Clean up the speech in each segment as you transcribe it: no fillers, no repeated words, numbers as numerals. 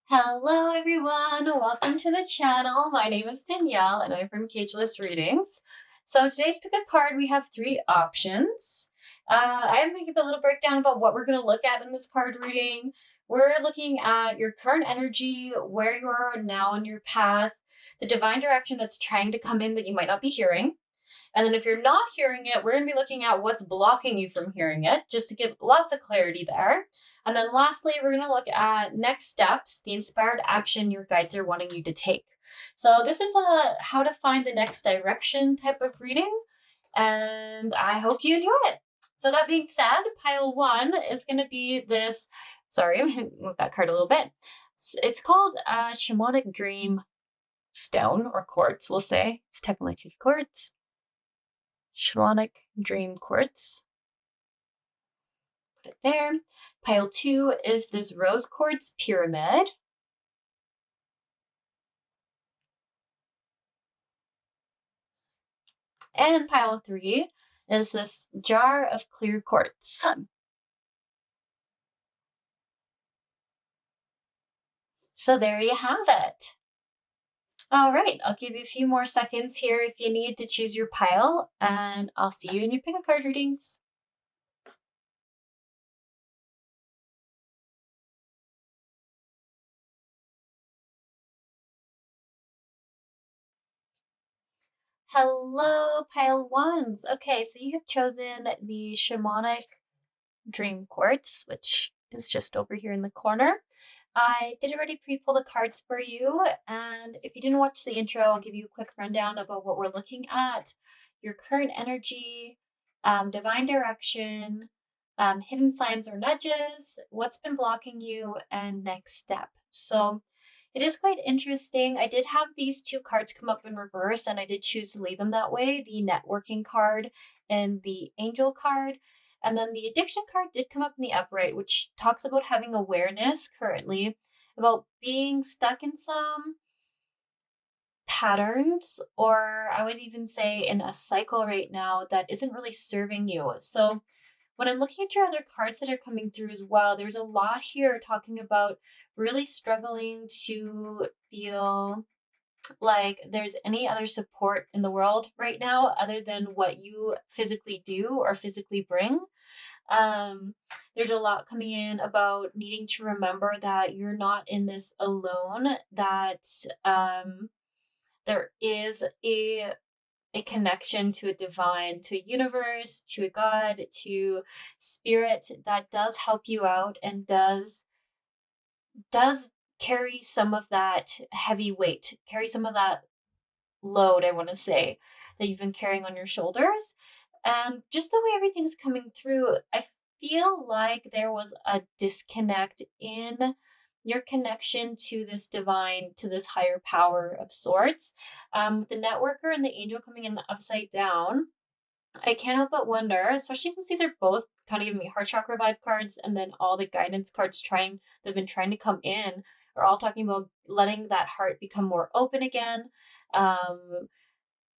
Hello everyone, welcome to the channel. My name is Danielle and I'm from Cageless Readings. So today's pick a card, we have three options. I am going to give a little breakdown about what we're going to look at in this card reading. We're looking at your current energy, where you are now on your path, the divine direction that's trying to come in that you might not be hearing. And then if you're not hearing it, we're going to be looking at what's blocking you from hearing it, just to give lots of clarity there. And then lastly, we're going to look at next steps, the inspired action your guides are wanting you to take. So this is a how to find the next direction type of reading, and I hope you enjoy it. So that being said, pile one is going to be this, sorry, move that card a little bit. It's called Shamanic Dream Stone, or Quartz, we'll say. It's technically quartz. Shamanic Dream Quartz. Put it there. Pile two is this Rose Quartz Pyramid. And pile three is this Jar of Clear Quartz. So there you have it. All right, I'll give you a few more seconds here if you need to choose your pile, and I'll see you in your pick a card readings. Hello, pile ones. Okay, so you have chosen the Shamanic Dream Quartz, which is just over here in the corner. I did already pre-pull the cards for you, and if you didn't watch the intro, I'll give you a quick rundown about what we're looking at, your current energy, divine direction, hidden signs or nudges, what's been blocking you, and next step. So it is quite interesting. I did have these two cards come up in reverse, and I did choose to leave them that way, the networking card and the angel card. And then the addiction card did come up in the upright, which talks about having awareness currently about being stuck in some patterns, or I would even say in a cycle right now that isn't really serving you. So when I'm looking at your other cards that are coming through as well, there's a lot here talking about really struggling to feel like there's any other support in the world right now other than what you physically do or physically bring. There's a lot coming in about needing to remember that you're not in this alone, that there is a connection to a divine, to a universe, to a God, to spirit that does help you out and does carry some of that heavy weight, carry some of that load, I want to say, that you've been carrying on your shoulders. And just the way everything's coming through, I feel like there was a disconnect in your connection to this divine, to this higher power of sorts. With the networker and the angel coming in upside down, I can't help but wonder, especially since these are both kind of giving me heart chakra vibe cards, and then all the guidance cards they've been trying to come in are all talking about letting that heart become more open again. Um,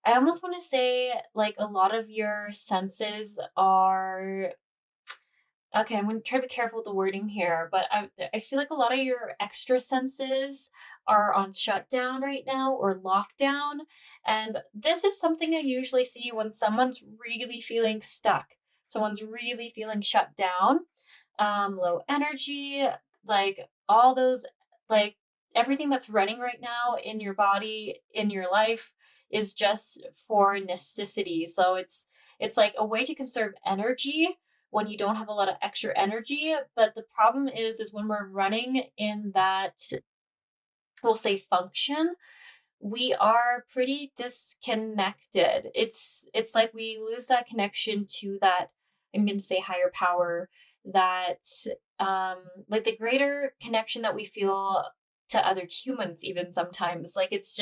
I almost want to say like a lot of your senses are okay. I'm going to try to be careful with the wording here, but I feel like a lot of your extra senses are on shutdown right now or lockdown. And this is something I usually see when someone's really feeling stuck, someone's really feeling shut down, low energy, like all those, like everything that's running right now in your body, in your life is just for necessity. So it's like a way to conserve energy when you don't have a lot of extra energy. But the problem is when we're running in that, we'll say, function, we are pretty disconnected. It's like we lose that connection to that, I'm going to say, higher power, that like the greater connection that we feel to other humans. Even sometimes, like, it's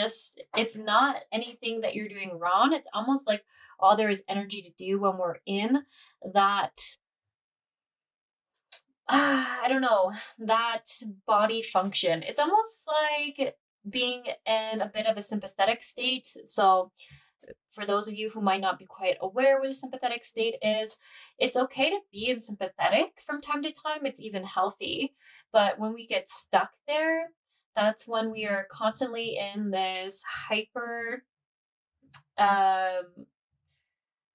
not anything that you're doing wrong. It's almost like all there is energy to do when we're in that, I don't know, that body function. It's almost like being in a bit of a sympathetic state. So, for those of you who might not be quite aware what a sympathetic state is, it's okay to be in sympathetic from time to time. It's even healthy. But when we get stuck there, that's when we are constantly in this um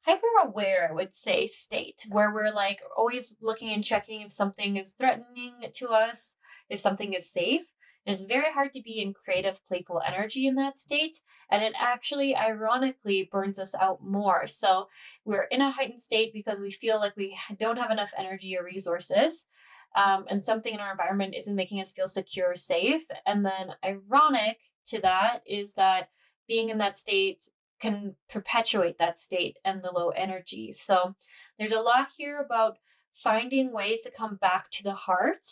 hyper aware, I would say, state where we're like always looking and checking if something is threatening to us, if something is safe. And it's very hard to be in creative, playful energy in that state. And it actually, ironically, burns us out more. So we're in a heightened state because we feel like we don't have enough energy or resources. And something in our environment isn't making us feel secure or safe. And then, ironic to that is that being in that state can perpetuate that state and the low energy. So there's a lot here about finding ways to come back to the heart.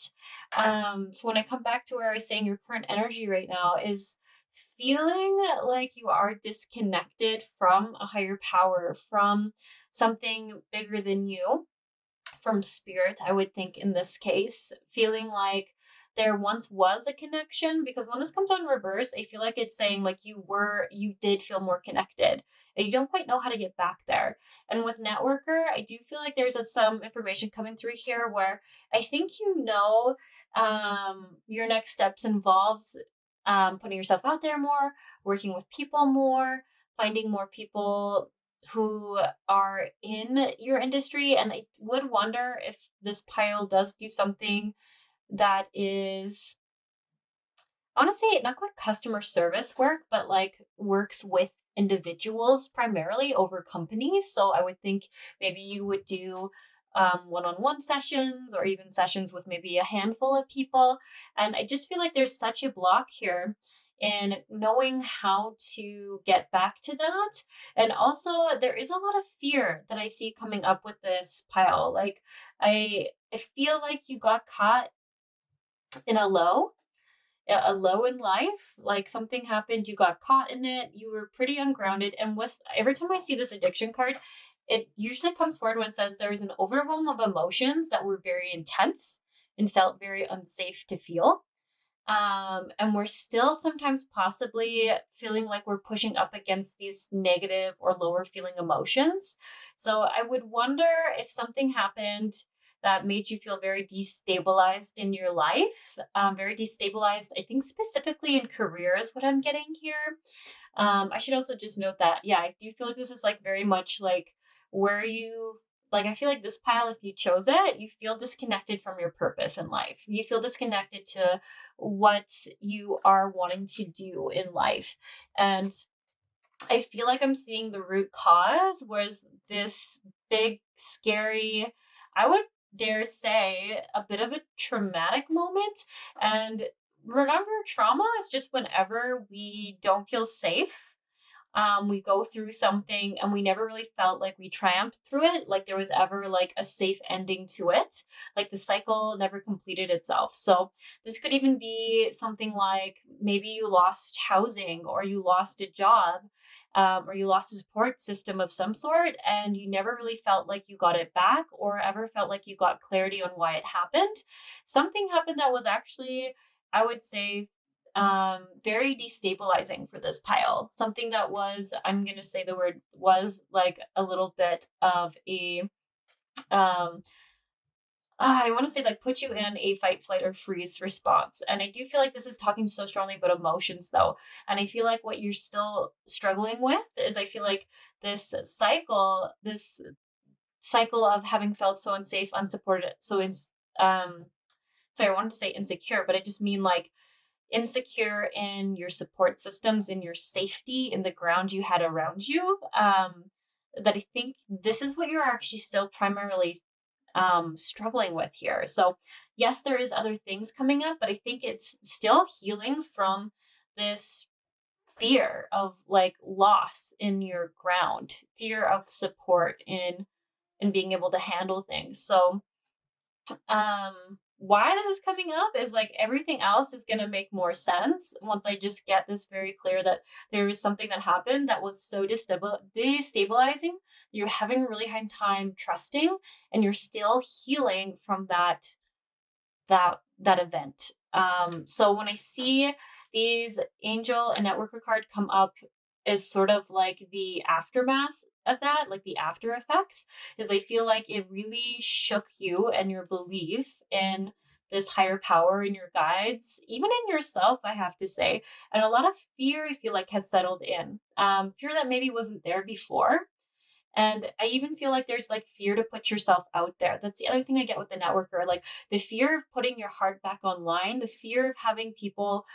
So when I come back to where I was saying your current energy right now is feeling like you are disconnected from a higher power, from something bigger than you, from spirit, I would think in this case, feeling like there once was a connection, because when this comes on reverse, I feel like it's saying like you did feel more connected and you don't quite know how to get back there. And with networker, I do feel like there's some information coming through here where I think your next steps involves putting yourself out there more, working with people more, finding more people who are in your industry. And I would wonder if this pile does do something that is, I want to say, not quite customer service work, but like works with individuals primarily over companies. So I would think maybe you would do one-on-one sessions or even sessions with maybe a handful of people. And I just feel like there's such a block here in knowing how to get back to that. And also there is a lot of fear that I see coming up with this pile. Like I feel like you got caught in a low in life, like something happened, you got caught in it, you were pretty ungrounded. And with every time I see this addiction card, it usually comes forward when it says there was an overwhelm of emotions that were very intense and felt very unsafe to feel. And we're still sometimes possibly feeling like we're pushing up against these negative or lower feeling emotions. So I would wonder if something happened that made you feel very destabilized in your life, very destabilized, I think specifically in career is what I'm getting here. I should also just note that, yeah, I do feel like this is like very much like where you like, I feel like this pile, if you chose it, you feel disconnected from your purpose in life. You feel disconnected to what you are wanting to do in life. And I feel like I'm seeing the root cause was this big, scary, I would dare say, a bit of a traumatic moment. And remember, trauma is just whenever we don't feel safe, we go through something and we never really felt like we triumphed through it, like there was ever like a safe ending to it, like the cycle never completed itself. So this could even be something like maybe you lost housing or you lost a job, or you lost a support system of some sort and you never really felt like you got it back or ever felt like you got clarity on why it happened. Something happened that was actually, I would say, very destabilizing for this pile. Something that was, I'm going to say the word was, like a little bit of a um I want to say like put you in a fight, flight, or freeze response. And I do feel like this is talking so strongly about emotions though. And I feel like what you're still struggling with is I feel like this cycle of having felt so unsafe, unsupported, um sorry, I wanted to say insecure, but I just mean like insecure in your support systems, in your safety, in the ground you had around you. That I think this is what you're actually still primarily struggling with here. So, yes, there is other things coming up, but I think it's still healing from this fear of like loss in your ground, fear of support in being able to handle things. So, why this is coming up is like everything else is going to make more sense once I just get this very clear that there was something that happened that was so destabilizing. You're having a really hard time trusting and you're still healing from that event. So when I see these angel and networker card come up is sort of like the aftermath of that, like the after effects, is I feel like it really shook you and your belief in this higher power in your guides, even in yourself, I have to say. And a lot of fear, I feel like, has settled in. Fear that maybe wasn't there before. And I even feel like there's like fear to put yourself out there. That's the other thing I get with the networker, like the fear of putting your heart back online, the fear of having people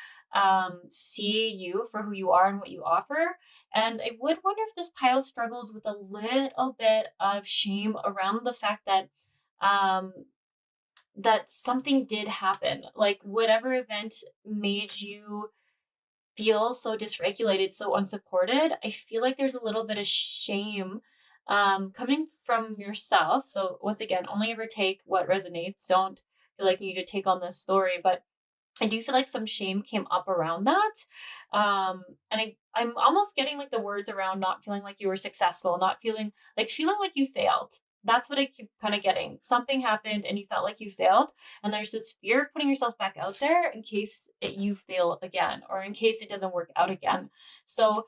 see you for who you are and what you offer. And I would wonder if this pile struggles with a little bit of shame around the fact that um, that something did happen, like whatever event made you feel so dysregulated, so unsupported. I feel like there's a little bit of shame coming from yourself. So once again, only ever take what resonates. Don't feel like you need to take on this story, but I do feel like some shame came up around that. And I'm almost getting like the words around not feeling like you were successful, not feeling like you failed. That's what I keep kind of getting. Something happened and you felt like you failed. And there's this fear of putting yourself back out there in case you fail again or in case it doesn't work out again. So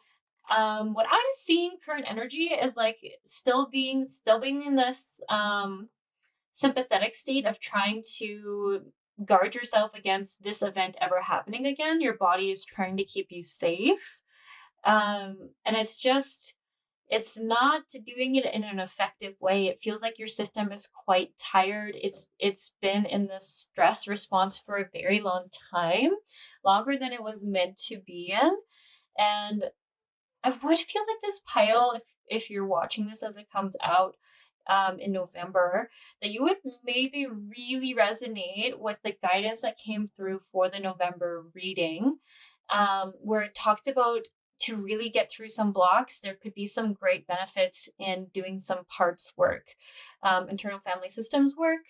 what I'm seeing current energy is like still being in this sympathetic state of trying to guard yourself against this event ever happening again. Your body is trying to keep you safe. And it's not doing it in an effective way. It feels like your system is quite tired. It's been in this stress response for a very long time, longer than it was meant to be in. And I would feel like this pile, if you're watching this as it comes out in November, that you would maybe really resonate with the guidance that came through for the November reading, where it talked about to really get through some blocks, there could be some great benefits in doing some parts work, internal family systems work.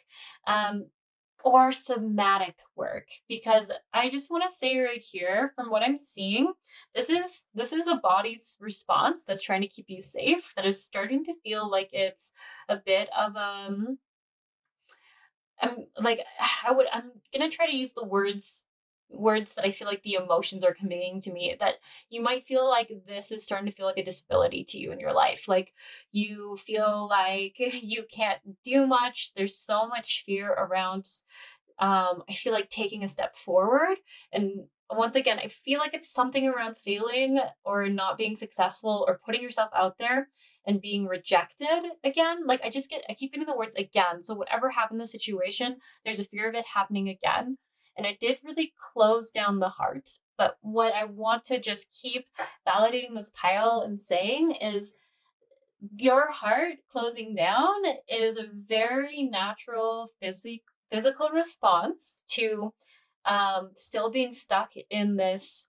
Or somatic work, because I just want to say right here, from what I'm seeing, this is a body's response that's trying to keep you safe, that is starting to feel like it's a bit of like I'm gonna try to use the words that I feel like the emotions are conveying to me, that you might feel like this is starting to feel like a disability to you in your life. Like you feel like you can't do much. There's so much fear around I feel like taking a step forward. And once again, I feel like it's something around failing or not being successful or putting yourself out there and being rejected again. Like I keep getting the words again. So whatever happened in the situation, there's a fear of it happening again. And it did really close down the heart. But what I want to just keep validating this pile and saying is your heart closing down is a very natural physical response to still being stuck in this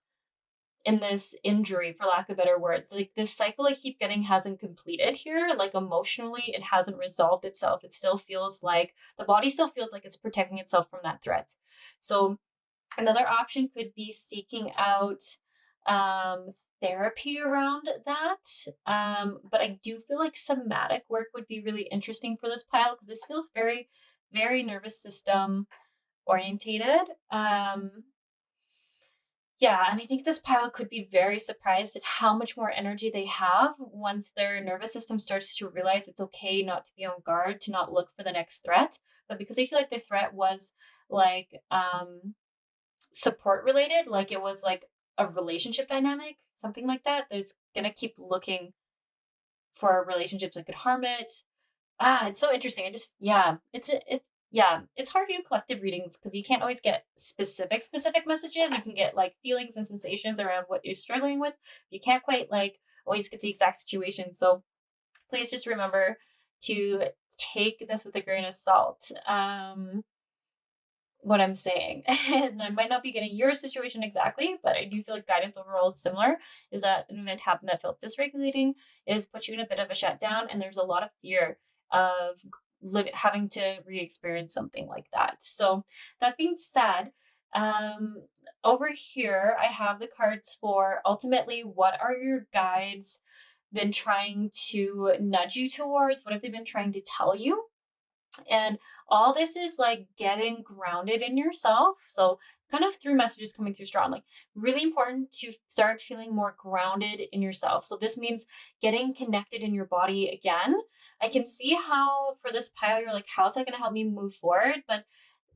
injury, for lack of better words. Like this cycle I keep getting hasn't completed here. Like emotionally, it hasn't resolved itself. It still feels like the body still feels like it's protecting itself from that threat. So another option could be seeking out um, therapy around that. But I do feel like somatic work would be really interesting for this pile, because this feels very, very nervous system orientated. Yeah, and I think this pile could be very surprised at how much more energy they have once their nervous system starts to realize it's okay not to be on guard, to not look for the next threat. But because I feel like the threat was like support related, like it was like a relationship dynamic, something like that, there's gonna keep looking for relationships that could harm it. It's so interesting. It's hard to do collective readings because you can't always get specific messages. You can get like feelings and sensations around what you're struggling with. You can't quite like always get the exact situation. So please just remember to take this with a grain of salt. What I'm saying. And I might not be getting your situation exactly, but I do feel like guidance overall is similar. Is that an event happened that felt dysregulating, is put you in a bit of a shutdown, and there's a lot of fear of having to re-experience something like that. So that being said, um, over here I have the cards for ultimately what are your guides been trying to nudge you towards? What have they been trying to tell you? And all this is like getting grounded in yourself. So, kind of through messages coming through strongly, really important to start feeling more grounded in yourself. So, this means getting connected in your body again. I can see how for this pile, you're like, how is that going to help me move forward? But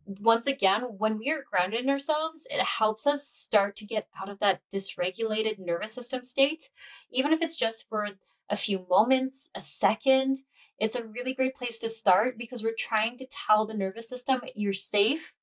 once again, when we are grounded in ourselves, it helps us start to get out of that dysregulated nervous system state. Even if it's just for a few moments, a second, it's a really great place to start because we're trying to tell the nervous system you're safe.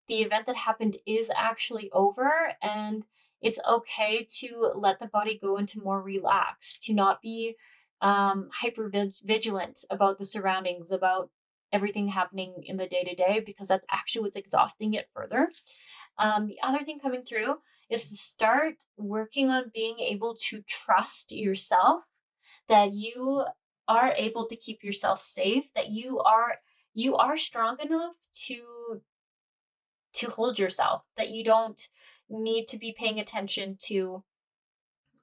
The event that happened is actually over, and it's okay to let the body go into more relax, to not be hyper vigilant about the surroundings, about everything happening in the day to day, because that's actually what's exhausting it further. The other thing coming through is to start working on being able to trust yourself, that you are able to keep yourself safe, that you are strong enough to hold yourself, that you don't need to be paying attention to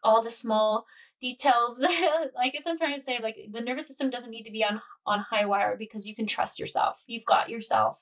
all the small details. I guess I'm trying to say, like, the nervous system doesn't need to be on high wire because you can trust yourself. You've got yourself.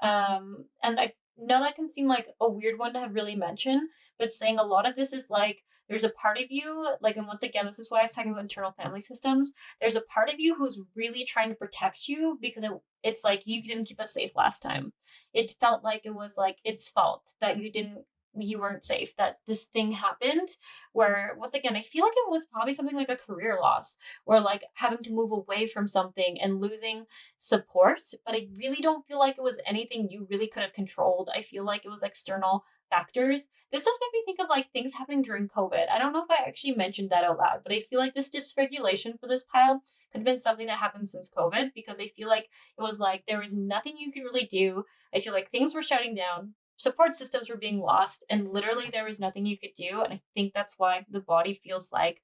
And I know that can seem like a weird one to have really mentioned, but it's saying a lot of this is like there's a part of you, like, and once again, this is why I was talking about internal family systems. There's a part of you who's really trying to protect you because it's like you didn't keep us safe last time. It felt like it was like its fault that you weren't safe, that this thing happened. Where once again, I feel like it was probably something like a career loss, or like having to move away from something and losing support, but I really don't feel like it was anything you really could have controlled. I feel like it was external factors. This does make me think of like things happening during COVID. I don't know if I actually mentioned that out loud, but I feel like this dysregulation for this pile could have been something that happened since COVID, because I feel like it was like there was nothing you could really do. I feel like things were shutting down, support systems were being lost, and literally there was nothing you could do. And I think that's why the body feels like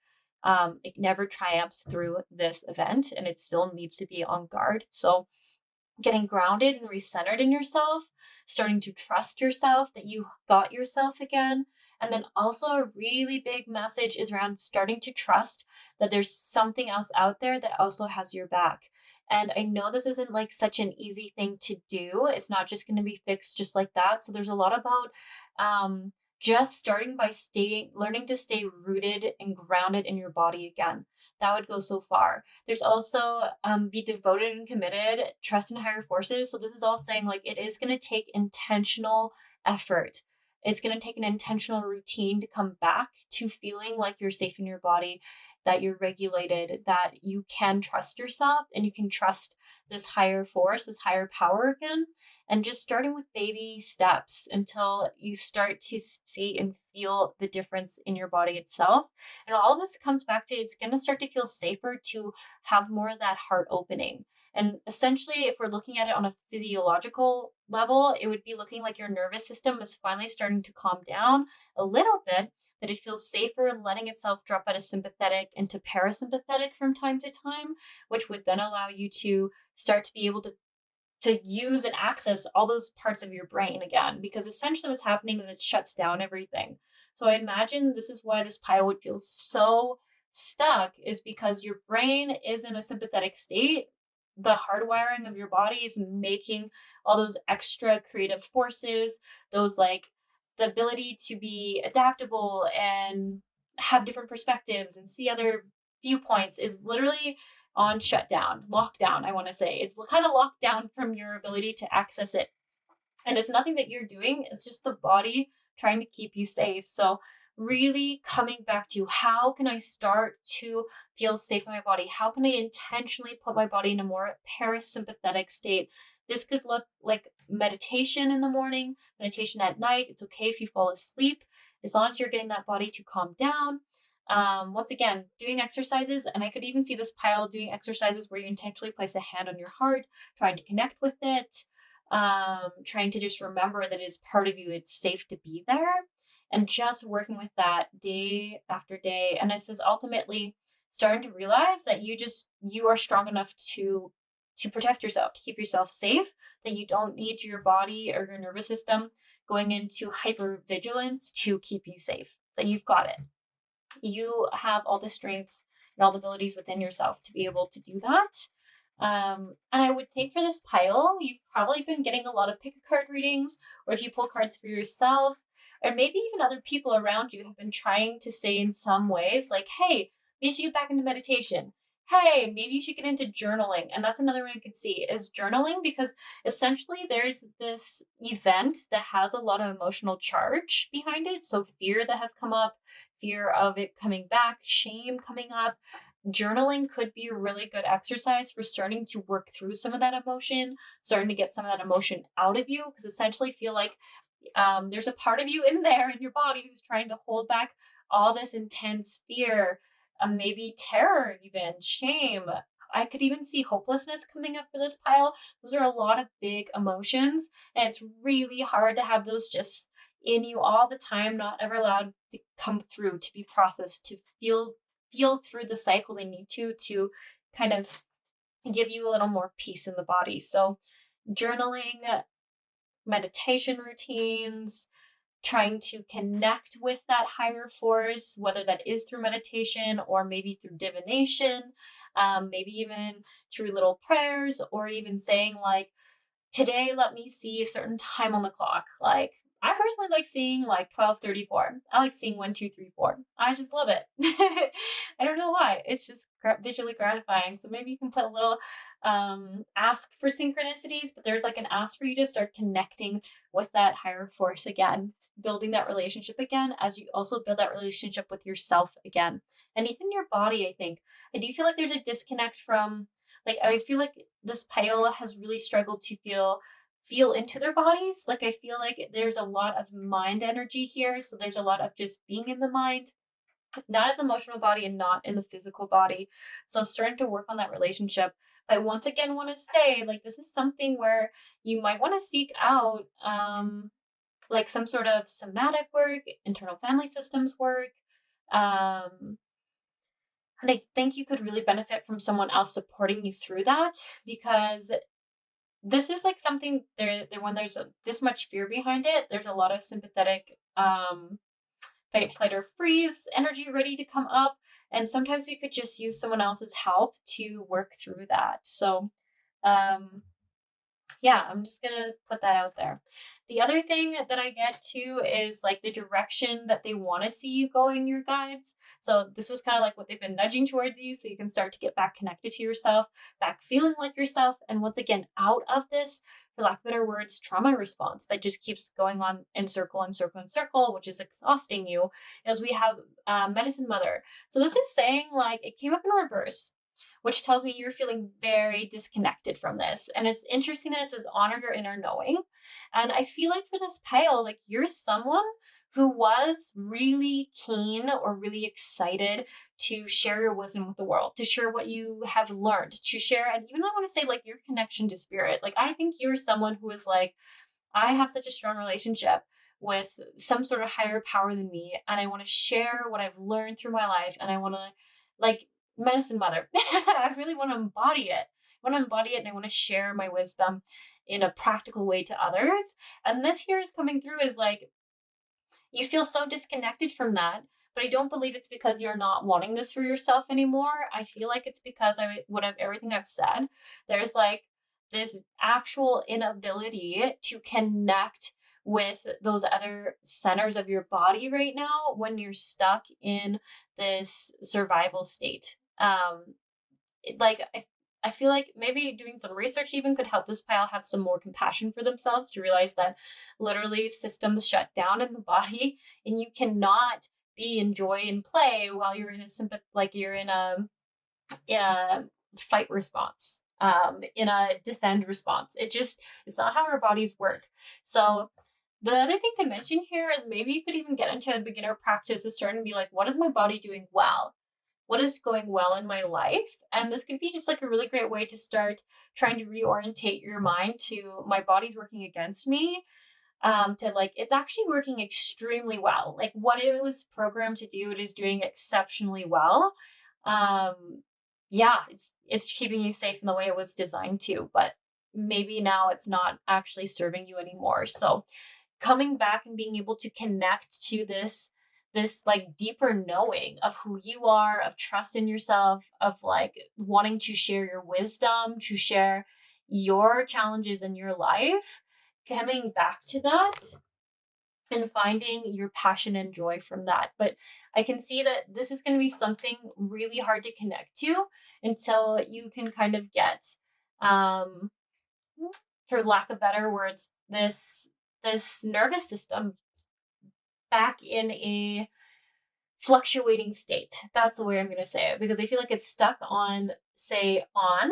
it never triumphs through this event and it still needs to be on guard. So getting grounded and recentered in yourself, starting to trust yourself that you got yourself again. And then also a really big message is around starting to trust that there's something else out there that also has your back. And I know this isn't like such an easy thing to do. It's not just going to be fixed just like that. So there's a lot about just starting by learning to stay rooted and grounded in your body again. That would go so far. There's also be devoted and committed, trust in higher forces. So this is all saying like it is going to take intentional effort. It's going to take an intentional routine to come back to feeling like you're safe in your body, that you're regulated, that you can trust yourself and you can trust this higher force, this higher power again. And just starting with baby steps until you start to see and feel the difference in your body itself. And all of this comes back to it's going to start to feel safer to have more of that heart opening. And essentially, if we're looking at it on a physiological level, it would be looking like your nervous system is finally starting to calm down a little bit, that it feels safer in letting itself drop out of sympathetic into parasympathetic from time to time, which would then allow you to start to be able to use and access all those parts of your brain again, because essentially what's happening is it shuts down everything. So I imagine this is why this pile would feel so stuck, is because your brain is in a sympathetic state. The hardwiring of your body is making all those extra creative forces, those like the ability to be adaptable and have different perspectives and see other viewpoints is literally on shutdown, lockdown, I want to say. It's kind of locked down from your ability to access it. And it's nothing that you're doing, it's just the body trying to keep you safe. So, really coming back to how can I start to feel safe in my body? How can I intentionally put my body in a more parasympathetic state? This could look like meditation in the morning, meditation at night. It's okay if you fall asleep, as long as you're getting that body to calm down. Once again, doing exercises, and I could even see this pile doing exercises where you intentionally place a hand on your heart, trying to connect with it, trying to just remember that it's part of you, it's safe to be there, and just working with that day after day. And this is ultimately starting to realize that you are strong enough to protect yourself, to keep yourself safe, that you don't need your body or your nervous system going into hyper vigilance to keep you safe, that you've got it. You have all the strengths and all the abilities within yourself to be able to do that. And I would think for this pile, you've probably been getting a lot of pick a card readings, or if you pull cards for yourself, or maybe even other people around you have been trying to say in some ways, like, hey, you should get back into meditation. hey, maybe you should get into journaling. And that's another one I could see is journaling, because essentially there's this event that has a lot of emotional charge behind it. So fear that have come up, fear of it coming back, shame coming up. Journaling could be a really good exercise for starting to work through some of that emotion, starting to get some of that emotion out of you, because essentially feel like there's a part of you in there in your body who's trying to hold back all this intense fear, maybe terror, even shame. I could even see hopelessness coming up for this pile. Those are a lot of big emotions, and it's really hard to have those just in you all the time, not ever allowed to come through, to be processed, to feel through the cycle they need to kind of give you a little more peace in the body. So journaling, meditation routines, trying to connect with that higher force, whether that is through meditation or maybe through divination, maybe even through little prayers, or even saying like, today let me see a certain time on the clock. Like I personally like seeing like 12:34. I like seeing 1, 2, 3, 4. I just love it. I don't know why. It's just visually gratifying. So maybe you can put a little ask for synchronicities, but there's like an ask for you to start connecting with that higher force again, building that relationship again, as you also build that relationship with yourself again. And even your body, I think. I do feel like there's a disconnect from, like, I feel like this Paola has really struggled to feel into their bodies. Like I feel like there's a lot of mind energy here. So there's a lot of just being in the mind, not in the emotional body and not in the physical body. So starting to work on that relationship. But I once again want to say, like, this is something where you might want to seek out like some sort of somatic work, internal family systems work. Um, and I think you could really benefit from someone else supporting you through that, because this is like something there when there's this much fear behind it, there's a lot of sympathetic fight, flight, or freeze energy ready to come up. And sometimes we could just use someone else's help to work through that. So um yeah, I'm just gonna put that out there. The other thing that I get to is like the direction that they want to see you going, your guides. So this was kind of like what they've been nudging towards you, so you can start to get back connected to yourself, back feeling like yourself, and once again out of this, for lack of better words, trauma response that just keeps going on in circle and circle and circle, which is exhausting you. As we have medicine mother. So this is saying like it came up in reverse, which tells me you're feeling very disconnected from this. And it's interesting that it says honor your inner knowing. And I feel like for this pile, like you're someone who was really keen or really excited to share your wisdom with the world, to share what you have learned, to share, and even I want to say like your connection to spirit. Like I think you're someone who is like, I have such a strong relationship with some sort of higher power than me, and I want to share what I've learned through my life, and I want to, like, medicine mother. I really want to embody it. I want to embody it, and I want to share my wisdom in a practical way to others. And this here is coming through is like you feel so disconnected from that, but I don't believe it's because you're not wanting this for yourself anymore. I feel like it's because everything I've said, there's like this actual inability to connect with those other centers of your body right now when you're stuck in this survival state. Like I feel like maybe doing some research even could help this pile have some more compassion for themselves, to realize that literally systems shut down in the body and you cannot be in joy and play while you're in a like you're in a fight response, in a defend response. It's not how our bodies work. So the other thing to mention here is maybe you could even get into a beginner practice of starting to be like, what is my body doing well? What is going well in my life? And this could be just like a really great way to start trying to reorientate your mind to my body's working against me, to like it's actually working extremely well. Like what it was programmed to do, it is doing exceptionally well. Yeah, it's keeping you safe in the way it was designed to, but maybe now it's not actually serving you anymore. So coming back and being able to connect to this like deeper knowing of who you are, of trust in yourself, of like wanting to share your wisdom, to share your challenges in your life, coming back to that and finding your passion and joy from that. But I can see that this is going to be something really hard to connect to until you can kind of get, um, for lack of better words, this nervous system back in a fluctuating state. That's the way I'm going to say it, because I feel like it's stuck on, say, on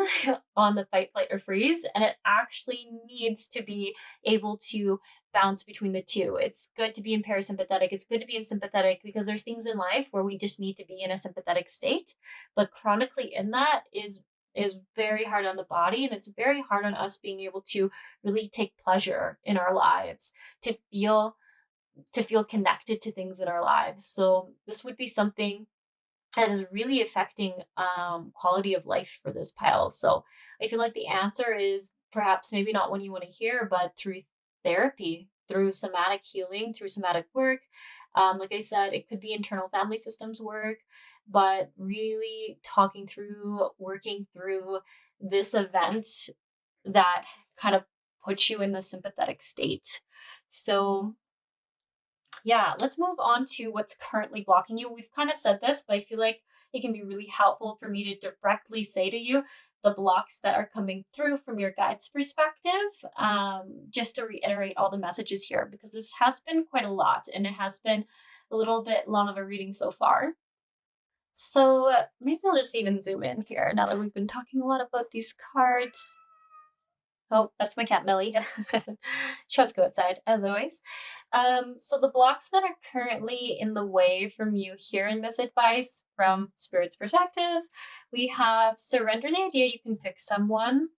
on the fight, flight, or freeze, and it actually needs to be able to bounce between the two. It's good to be in parasympathetic. It's good to be in sympathetic, because there's things in life where we just need to be in a sympathetic state, but chronically in that is very hard on the body, and it's very hard on us being able to really take pleasure in our lives, to feel connected to things in our lives. So this would be something that is really affecting quality of life for this pile. So I feel like the answer is perhaps maybe not one you want to hear, but through therapy, through somatic healing, through somatic work. Like I said, it could be internal family systems work, but really talking through, working through this event that kind of puts you in the sympathetic state. So yeah, let's move on to what's currently blocking you. We've kind of said this, but I feel like it can be really helpful for me to directly say to you the blocks that are coming through from your guide's perspective, just to reiterate all the messages here, because this has been quite a lot and it has been a little bit long of a reading so far. So maybe I'll just even zoom in here now that we've been talking a lot about these cards. Oh, that's my cat Millie. She wants to go outside, as always. So the blocks that are currently in the way from you hearing this advice from Spirit's perspective, we have surrender the idea you can fix someone.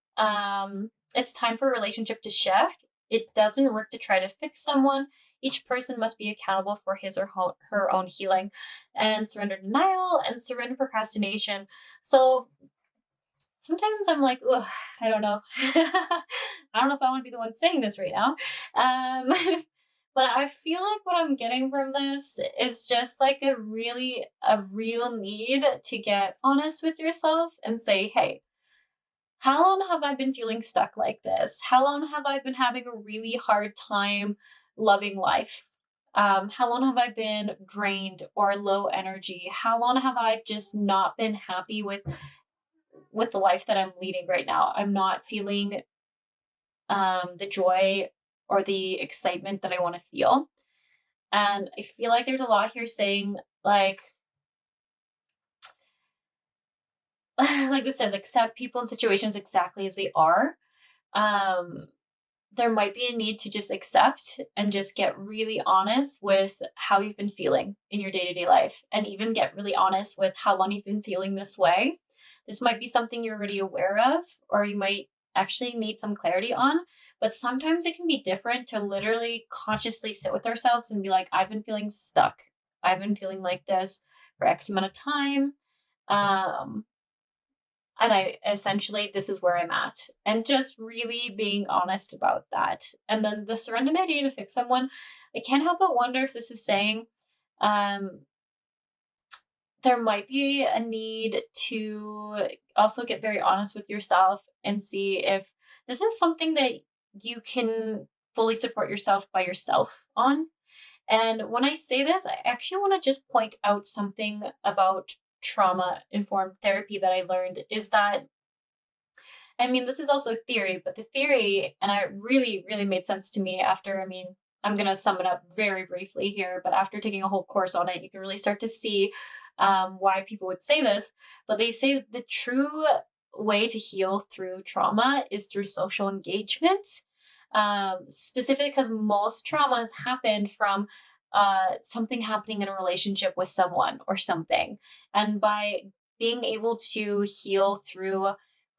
It's time for a relationship to shift. It doesn't work to try to fix someone. Each person must be accountable for his or her own healing. And surrender denial and surrender procrastination. So sometimes I'm like, ugh, I don't know. I don't know if I want to be the one saying this right now. Um, but I feel like what I'm getting from this is just like a real need to get honest with yourself and say, hey, how long have I been feeling stuck like this? How long have I been having a really hard time loving life? How long have I been drained or low energy? How long have I just not been happy with the life that I'm leading right now? I'm not feeling the joy or the excitement that I want to feel. And I feel like there's a lot here saying, like, like this says, accept people and situations exactly as they are. Um, there might be a need to just accept and just get really honest with how you've been feeling in your day to day life, and even get really honest with how long you've been feeling this way. This might be something you're already aware of, or you might actually need some clarity on. But sometimes it can be different to literally consciously sit with ourselves and be like, I've been feeling stuck. I've been feeling like this for X amount of time. Um, and I essentially, this is where I'm at. And just really being honest about that. And then the surrender idea to fix someone, I can't help but wonder if this is saying, um, there might be a need to also get very honest with yourself and see if this is something that you can fully support yourself by yourself on. And when I say this, I actually want to just point out something about trauma informed therapy that I learned is that, I mean, this is also theory, but the theory, and it really, really made sense to me after, I mean, I'm going to sum it up very briefly here, but after taking a whole course on it, you can really start to see why people would say this. But they say the true way to heal through trauma is through social engagement, specifically because most traumas happen from something happening in a relationship with someone or something. And by being able to heal through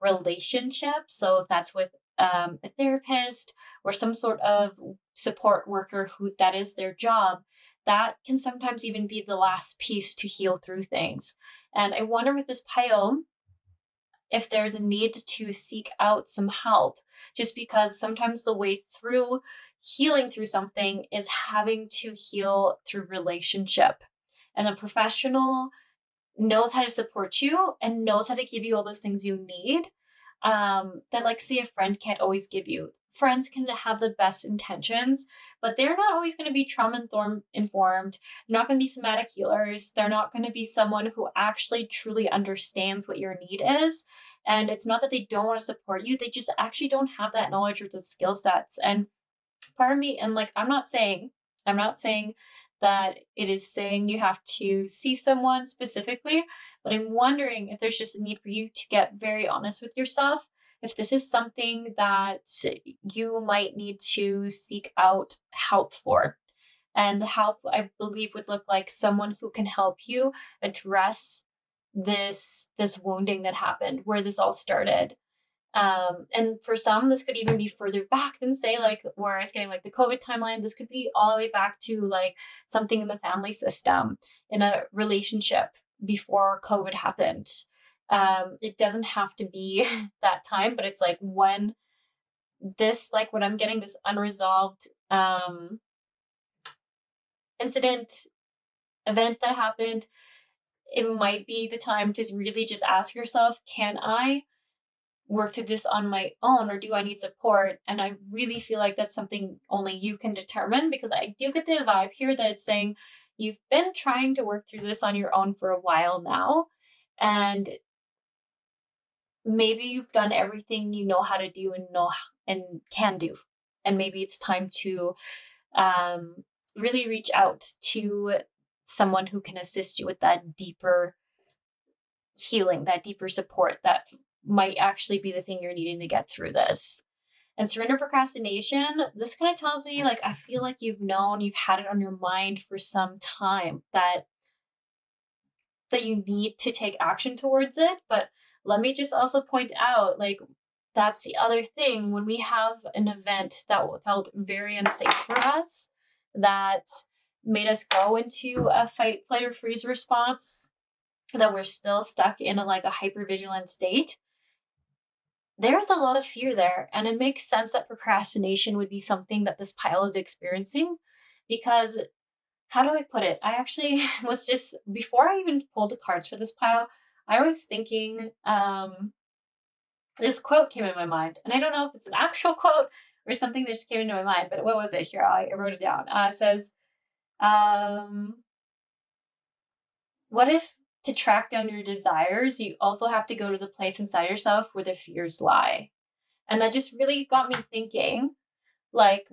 relationship. So if that's with a therapist or some sort of support worker who that is their job, that can sometimes even be the last piece to heal through things. And I wonder with this pile if there's a need to seek out some help, just because sometimes the way through healing through something is having to heal through relationship. And a professional knows how to support you and knows how to give you all those things you need, that, like, say a friend can't always give you. friends can have the best intentions, but they're not always going to be informed. They're not going to be somatic healers. They're not going to be someone who actually truly understands what your need is. And it's not that they don't want to support you, they just actually don't have that knowledge or the skill sets. And part of me, and like, I'm not saying that it is saying you have to see someone specifically, but I'm wondering if there's just a need for you to get very honest with yourself, if this is something that you might need to seek out help for. And the help, I believe, would look like someone who can help you address this wounding that happened, where this all started. And for some, this could even be further back than, say, like where I was getting like the COVID timeline. This could be all the way back to like something in the family system, in a relationship before COVID happened. It doesn't have to be that time, but it's like when when I'm getting this unresolved incident, event that happened, it might be the time to really just ask yourself, can I work through this on my own, or do I need support? And I really feel like that's something only you can determine, because I do get the vibe here that it's saying you've been trying to work through this on your own for a while now. And maybe you've done everything you know how to do and know and can do. And maybe it's time to really reach out to someone who can assist you with that deeper healing, that deeper support that might actually be the thing you're needing to get through this. And surrender procrastination, this kind of tells me, like, I feel like you've had it on your mind for some time that you need to take action towards it. But let me just also point out, like, that's the other thing. When we have an event that felt very unsafe for us, that made us go into a fight, flight, or freeze response, that we're still stuck in a hypervigilant state, there's a lot of fear there. And it makes sense that procrastination would be something that this pile is experiencing, because how do I put it? I actually was just, before I even pulled the cards for this pile, I was thinking, this quote came in my mind. And I don't know if it's an actual quote or something that just came into my mind, but what was it? Here, I wrote it down. It says, what if to track down your desires, you also have to go to the place inside yourself where the fears lie? And that just really got me thinking, like,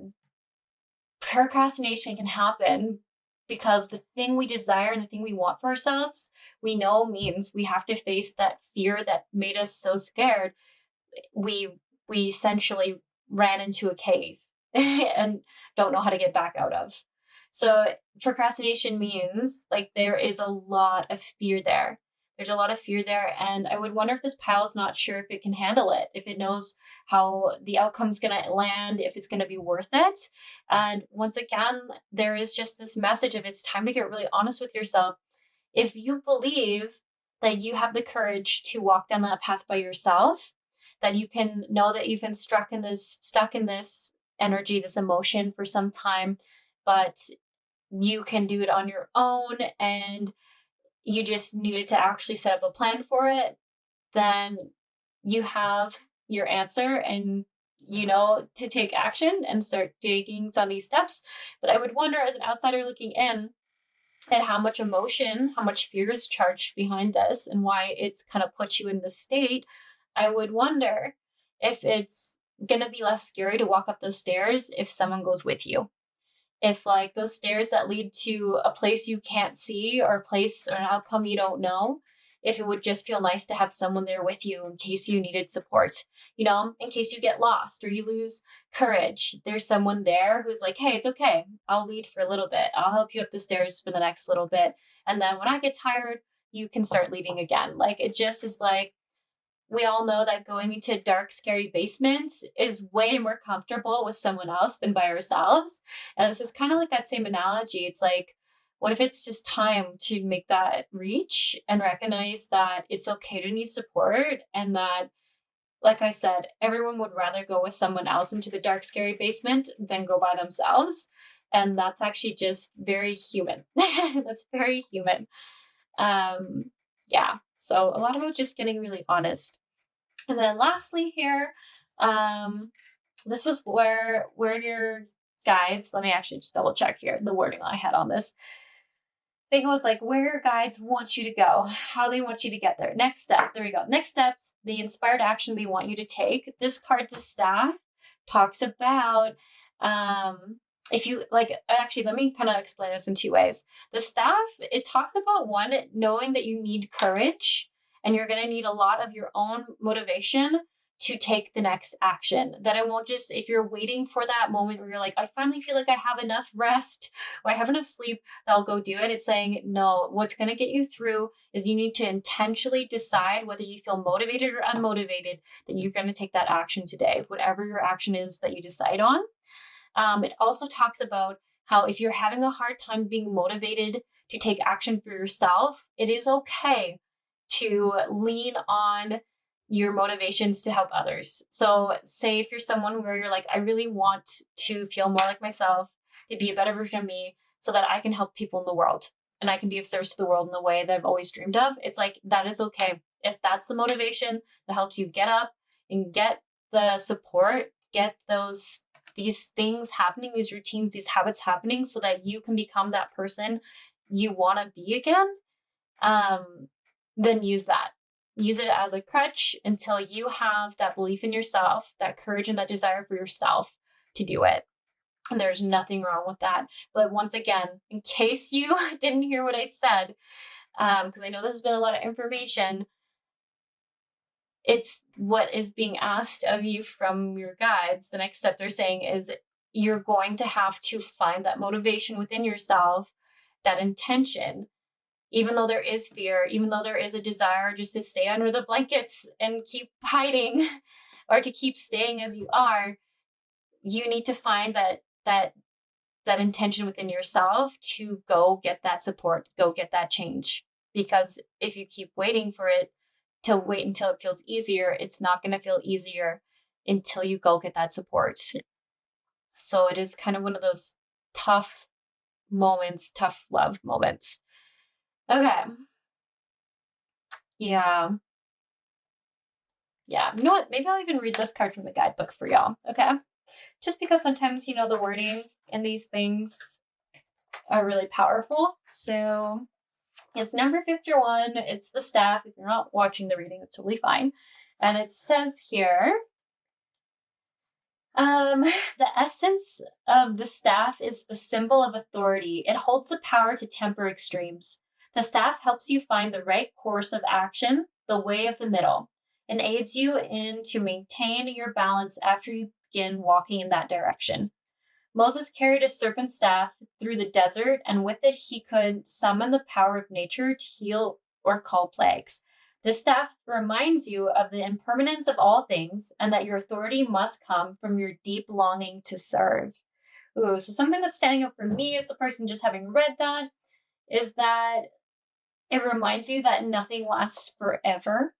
procrastination can happen because the thing we desire and the thing we want for ourselves, we know means we have to face that fear that made us so scared. We essentially ran into a cave and don't know how to get back out of. So procrastination means, like, there is a lot of fear there. There's a lot of fear there. And I would wonder if this pile is not sure if it can handle it, if it knows how the outcome's going to land, if it's going to be worth it. And once again, there is just this message of, it's time to get really honest with yourself. If you believe that you have the courage to walk down that path by yourself, that you can know that you've been stuck in this energy, this emotion for some time, but you can do it on your own, and you just needed to actually set up a plan for it, then you have your answer, and you know to take action and start taking some of these steps. But I would wonder, as an outsider looking in, at how much emotion, how much fear is charged behind this, and why it's kind of put you in this state. I would wonder if it's going to be less scary to walk up those stairs if someone goes with you. If, like, those stairs that lead to a place you can't see, or a place or an outcome you don't know, if it would just feel nice to have someone there with you in case you needed support, in case you get lost or you lose courage. There's someone there who's like, hey, it's okay. I'll lead for a little bit. I'll help you up the stairs for the next little bit. And then when I get tired, you can start leading again. Like, it just is like, we all know that going into dark, scary basements is way more comfortable with someone else than by ourselves. And this is kind of like that same analogy. It's like, what if it's just time to make that reach and recognize that it's okay to need support, and that, like I said, everyone would rather go with someone else into the dark, scary basement than go by themselves. And that's actually just very human. That's very human. Yeah. So a lot about just getting really honest. And then lastly here, this was where your guides, let me actually just double check here the wording I had on this. I think it was like where your guides want you to go, how they want you to get there. Next step. There we go. Next steps, the inspired action they want you to take. This card, the staff, talks about if you like, actually, let me kind of explain this in two ways. The staff, it talks about one, knowing that you need courage and you're going to need a lot of your own motivation to take the next action. That it won't just, if you're waiting for that moment where you're like, I finally feel like I have enough rest or I have enough sleep, that I'll go do it. It's saying, no, what's going to get you through is you need to intentionally decide whether you feel motivated or unmotivated, that you're going to take that action today, whatever your action is that you decide on. It also talks about how if you're having a hard time being motivated to take action for yourself, it is okay to lean on your motivations to help others. So say if you're someone where you're like, I really want to feel more like myself, to be a better version of me so that I can help people in the world and I can be of service to the world in the way that I've always dreamed of. It's like, that is okay. If that's the motivation that helps you get up and get the support, get these things happening, these routines, these habits happening so that you can become that person you want to be again, then use that. Use it as a crutch until you have that belief in yourself, that courage and that desire for yourself to do it. And there's nothing wrong with that. But once again, in case you didn't hear what I said, because I know this has been a lot of information, it's what is being asked of you from your guides. The next step they're saying is you're going to have to find that motivation within yourself, that intention, even though there is fear, even though there is a desire just to stay under the blankets and keep hiding or to keep staying as you are. You need to find that intention within yourself to go get that support, go get that change. Because if you keep waiting for it to wait until it feels easier, it's not going to feel easier until you go get that support. So it is kind of one of those tough moments, tough love moments. Okay. Yeah. You know what? Maybe I'll even read this card from the guidebook for y'all. Okay. Just because sometimes, the wording in these things are really powerful. So it's number 51. It's the staff. If you're not watching the reading, it's totally fine. And it says here, the essence of the staff is the symbol of authority. It holds the power to temper extremes. The staff helps you find the right course of action, the way of the middle, and aids you in to maintain your balance after you begin walking in that direction. Moses carried a serpent staff through the desert, and with it he could summon the power of nature to heal or call plagues. This staff reminds you of the impermanence of all things and that your authority must come from your deep longing to serve. Ooh, so something that's standing out for me as the person just having read that is that it reminds you that nothing lasts forever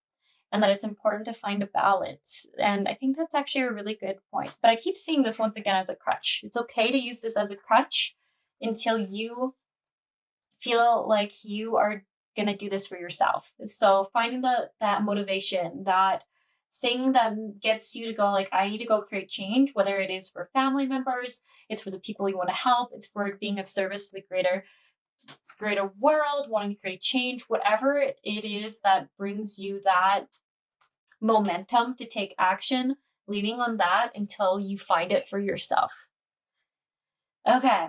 and that it's important to find a balance. And I think that's actually a really good point. But I keep seeing this once again as a crutch. It's okay to use this as a crutch until you feel like you are going to do this for yourself. So finding that motivation, that thing that gets you to go like, I need to go create change, whether it is for family members, it's for the people you want to help, it's for being of service to the greater world, wanting to create change, whatever it is that brings you that momentum to take action, leaning on that until you find it for yourself. Okay.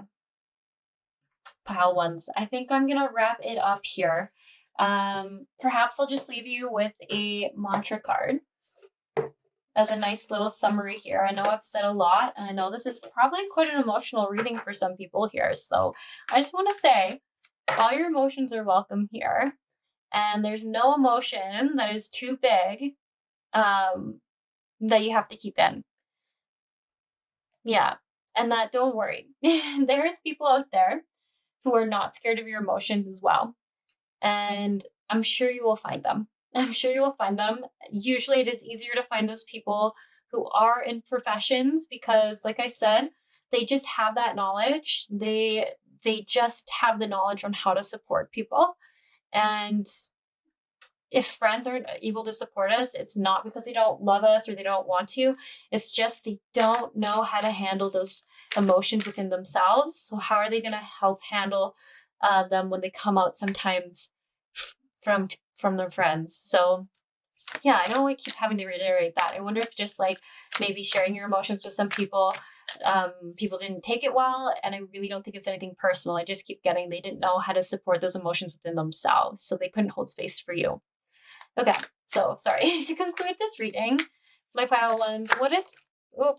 Pile ones. I think I'm going to wrap it up here. Perhaps I'll just leave you with a mantra card as a nice little summary here. I know I've said a lot, and I know this is probably quite an emotional reading for some people here. So I just want to say all your emotions are welcome here. And there's no emotion that is too big that you have to keep in. Yeah. And that, don't worry. There's people out there who are not scared of your emotions as well. And I'm sure you will find them. Usually it is easier to find those people who are in professions because, like I said, they just have that knowledge. They just have the knowledge on how to support people. And if friends aren't able to support us, it's not because they don't love us or they don't want to. It's just they don't know how to handle those emotions within themselves. So how are they going to help handle them when they come out sometimes from their friends? So yeah, I know I keep having to reiterate that. I wonder if just like maybe sharing your emotions with some people, people didn't take it well, and I really don't think it's anything personal. I just keep getting they didn't know how to support those emotions within themselves, so they couldn't hold space for you. Okay, so sorry. To conclude this reading, my pile ones, what is, oh,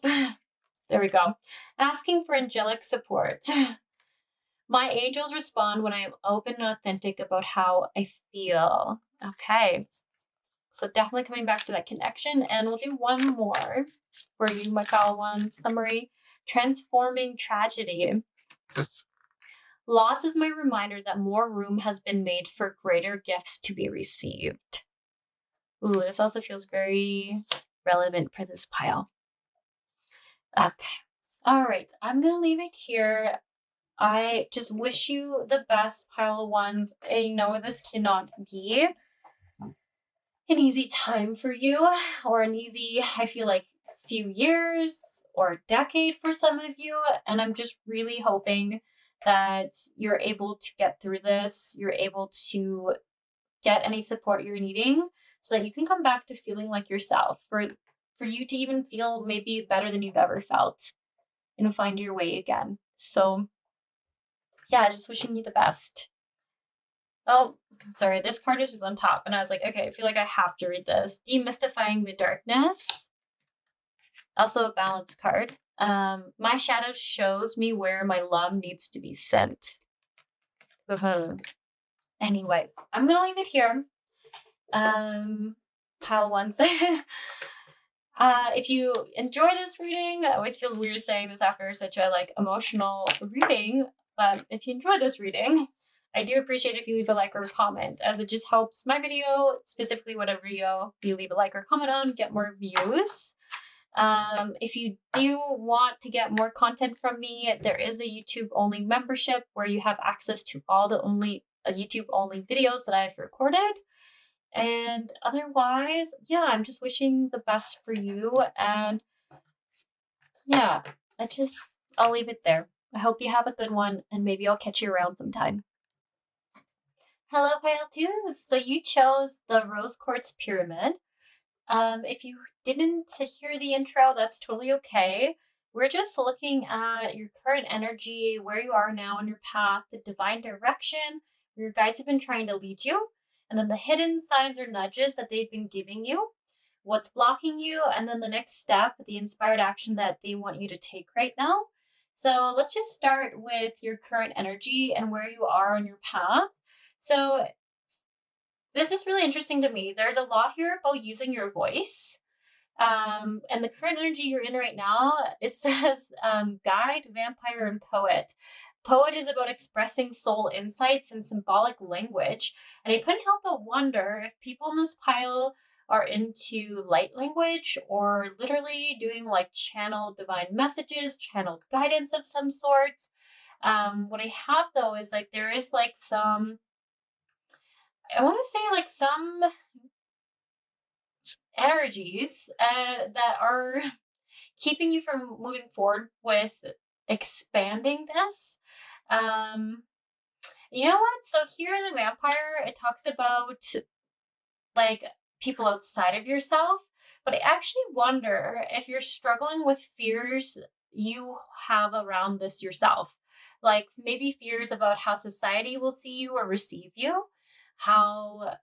there we go. Asking for angelic support. My angels respond when I am open and authentic about how I feel. Okay, so definitely coming back to that connection, and we'll do one more for you, my pile ones. Summary, transforming tragedy. Loss is my reminder that more room has been made for greater gifts to be received. Ooh, this also feels very relevant for this pile. Okay. All right. I'm going to leave it here. I just wish you the best, pile ones. I know this cannot be an easy time for you, or an easy, I feel like, few years or decade for some of you. And I'm just really hoping that you're able to get through this. You're able to get any support you're needing so that you can come back to feeling like yourself, for you to even feel maybe better than you've ever felt and find your way again. So yeah, just wishing you the best. Oh, sorry, this card is just on top, and I was like, okay, I feel like I have to read this. Demystifying the darkness. Also a balance card. My shadow shows me where my love needs to be sent. Anyways, I'm gonna leave it here. Pile ones. If you enjoy this reading, I always feel weird saying this after such a like emotional reading, but if you enjoy this reading, I do appreciate if you leave a like or a comment, as it just helps my video, specifically whatever video you leave a like or comment on, get more views. If you do want to get more content from me, there is a YouTube only membership where you have access to all the YouTube only videos that I've recorded. And otherwise, yeah, I'm just wishing the best for you. And yeah, I'll leave it there. I hope you have a good one, and maybe I'll catch you around sometime. Hello, Pile 2. So you chose the Rose Quartz Pyramid. If you didn't hear the intro, that's totally okay. We're just looking at your current energy, where you are now on your path, the divine direction, where your guides have been trying to lead you, and then the hidden signs or nudges that they've been giving you, what's blocking you, and then the next step, the inspired action that they want you to take right now. So let's just start with your current energy and where you are on your path. So this is really interesting to me. There's a lot here about using your voice. And the current energy you're in right now, it says guide, vampire, and poet. Poet is about expressing soul insights in symbolic language. And I couldn't help but wonder if people in this pile are into light language, or literally doing like channeled divine messages, channeled guidance of some sort. What I have though is like there is like some, I want to say like some energies that are keeping you from moving forward with expanding this. You know what? So here in the vampire, it talks about like people outside of yourself, but I actually wonder if you're struggling with fears you have around this yourself. Like maybe fears about how society will see you or receive you, how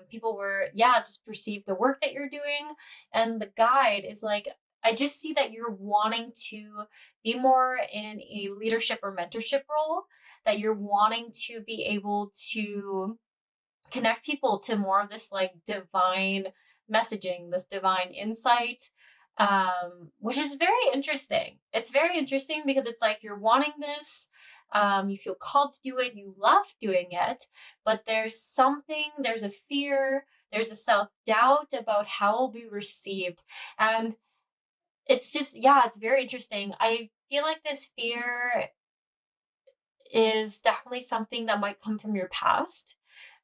people just perceive the work that you're doing. And the guide is like, I just see that you're wanting to be more in a leadership or mentorship role, that you're wanting to be able to connect people to more of this like divine messaging, this divine insight, which is very interesting. It's very interesting because it's like you're wanting this, you feel called to do it, you love doing it, but there's a fear, there's a self-doubt about how it'll be received. And it's just, yeah, it's very interesting. I feel like this fear is definitely something that might come from your past.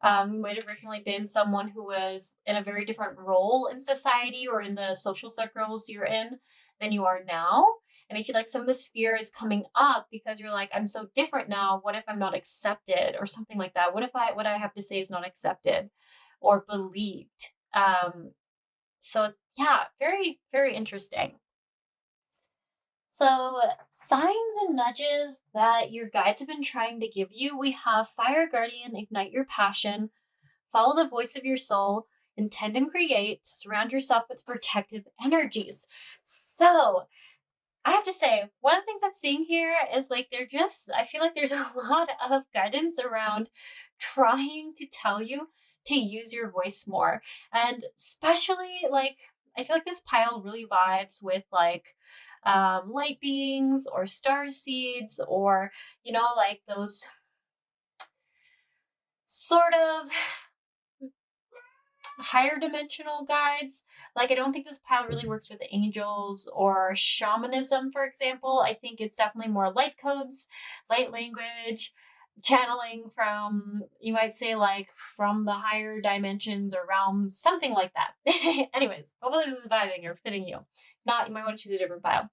You might have originally been someone who was in a very different role in society or in the social circles you're in than you are now. And I feel like some of this fear is coming up because you're like, I'm so different now. What if I'm not accepted or something like that? What if what I have to say is not accepted or believed? So yeah, very, very interesting. So, signs and nudges that your guides have been trying to give you, we have Fire Guardian, ignite your passion, follow the voice of your soul, intend and create, surround yourself with protective energies. So, I have to say, one of the things I'm seeing here is like I feel like there's a lot of guidance around trying to tell you to use your voice more. And especially like, I feel like this pile really vibes with like light beings or star seeds or, like those sort of higher dimensional guides. Like, I don't think this pile really works with angels or shamanism, for example. I think it's definitely more light codes, light language, channeling from, you might say, like from the higher dimensions or realms, something like that. Anyways, hopefully this is vibing or fitting you. Not, you might want to choose a different pile.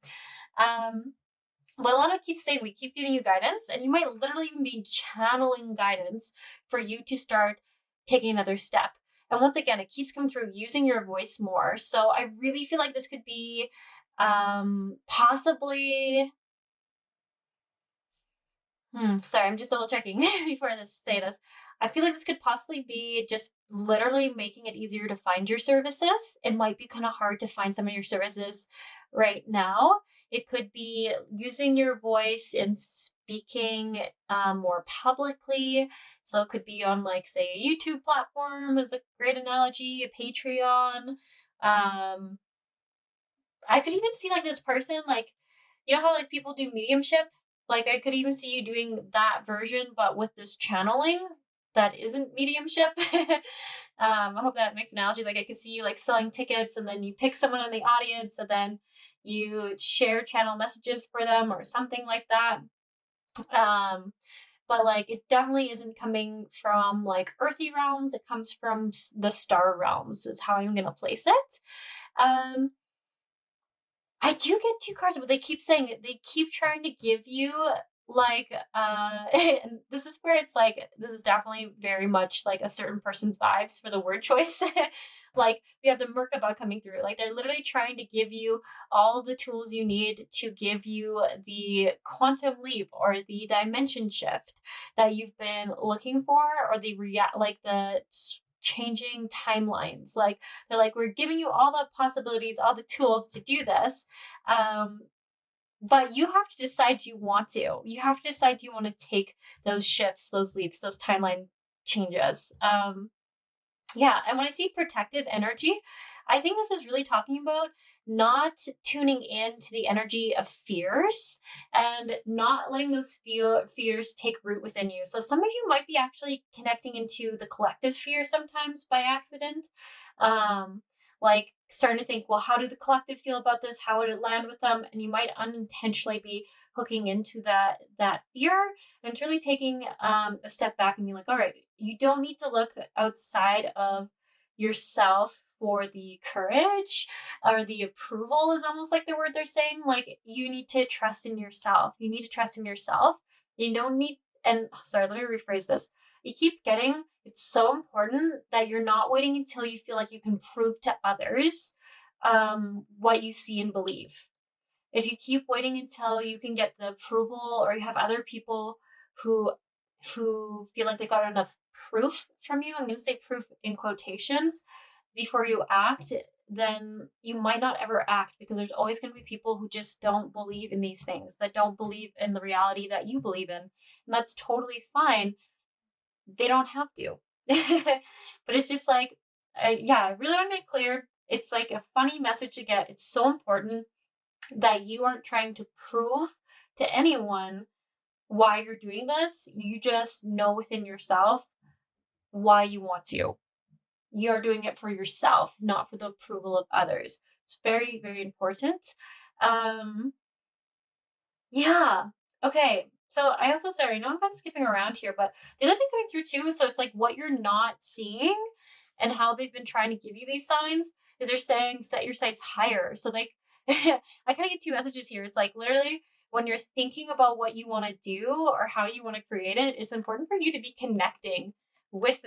But a lot of keeps say we keep giving you guidance, and you might literally even be channeling guidance for you to start taking another step. And once again, it keeps coming through using your voice more. So I really feel like this could be possibly. Sorry, I'm just double checking before say this. I feel like this could possibly be just literally making it easier to find your services. It might be kind of hard to find some of your services right now. It could be using your voice and speaking more publicly. So it could be on, like, say, a YouTube platform is a great analogy, a Patreon. Um, I could even see like this person, like, how like people do mediumship? Like, I could even see you doing that version, but with this channeling that isn't mediumship. I hope that makes an analogy. Like, I could see you like selling tickets and then you pick someone in the audience and then you share channel messages for them or something like that. Um, but like it definitely isn't coming from like earthy realms. It comes from the star realms, is how I'm going to place it. Um, I do get 2 cards, but they keep saying it. They keep trying to give you like and this is where it's like this is definitely very much like a certain person's vibes for the word choice. Like we have the Merkaba coming through. Like they're literally trying to give you all the tools you need to give you the quantum leap or the dimension shift that you've been looking for, or the like the changing timelines. Like they're like, we're giving you all the possibilities, all the tools to do this. Um, but you have to decide you want to. You have to decide you want to take those shifts, those leaps, those timeline changes. Yeah, and when I see protective energy, I think this is really talking about not tuning in to the energy of fears and not letting those fears take root within you. So some of you might be actually connecting into the collective fear sometimes by accident. Um, like starting to think, well, how do the collective feel about this? How would it land with them? And you might unintentionally be hooking into that fear, and it's really taking a step back and being like, all right, you don't need to look outside of yourself for the courage or the approval, is almost like the word they're saying. Like, you need to trust in yourself. You need to trust in yourself. You don't need, and sorry, let me rephrase this. You keep getting, it's so important that you're not waiting until you feel like you can prove to others what you see and believe. If you keep waiting until you can get the approval, or you have other people who feel like they got enough proof from you, I'm going to say proof in quotations, before you act, then you might not ever act, because there's always going to be people who just don't believe in these things, that don't believe in the reality that you believe in. And that's totally fine. They don't have to. But it's just like, yeah, I really want to make clear. It's like a funny message to get. It's so important that you aren't trying to prove to anyone why you're doing this. You just know within yourself why you want to. You're doing it for yourself, not for the approval of others. It's very, very important. Yeah. Okay. So I also, sorry, I know I'm kind of skipping around here, but the other thing coming through too, so it's like what you're not seeing and how they've been trying to give you these signs is they're saying set your sights higher. So like I kind of get two messages here. It's like literally when you're thinking about what you want to do or how you want to create it, it's important for you to be connecting with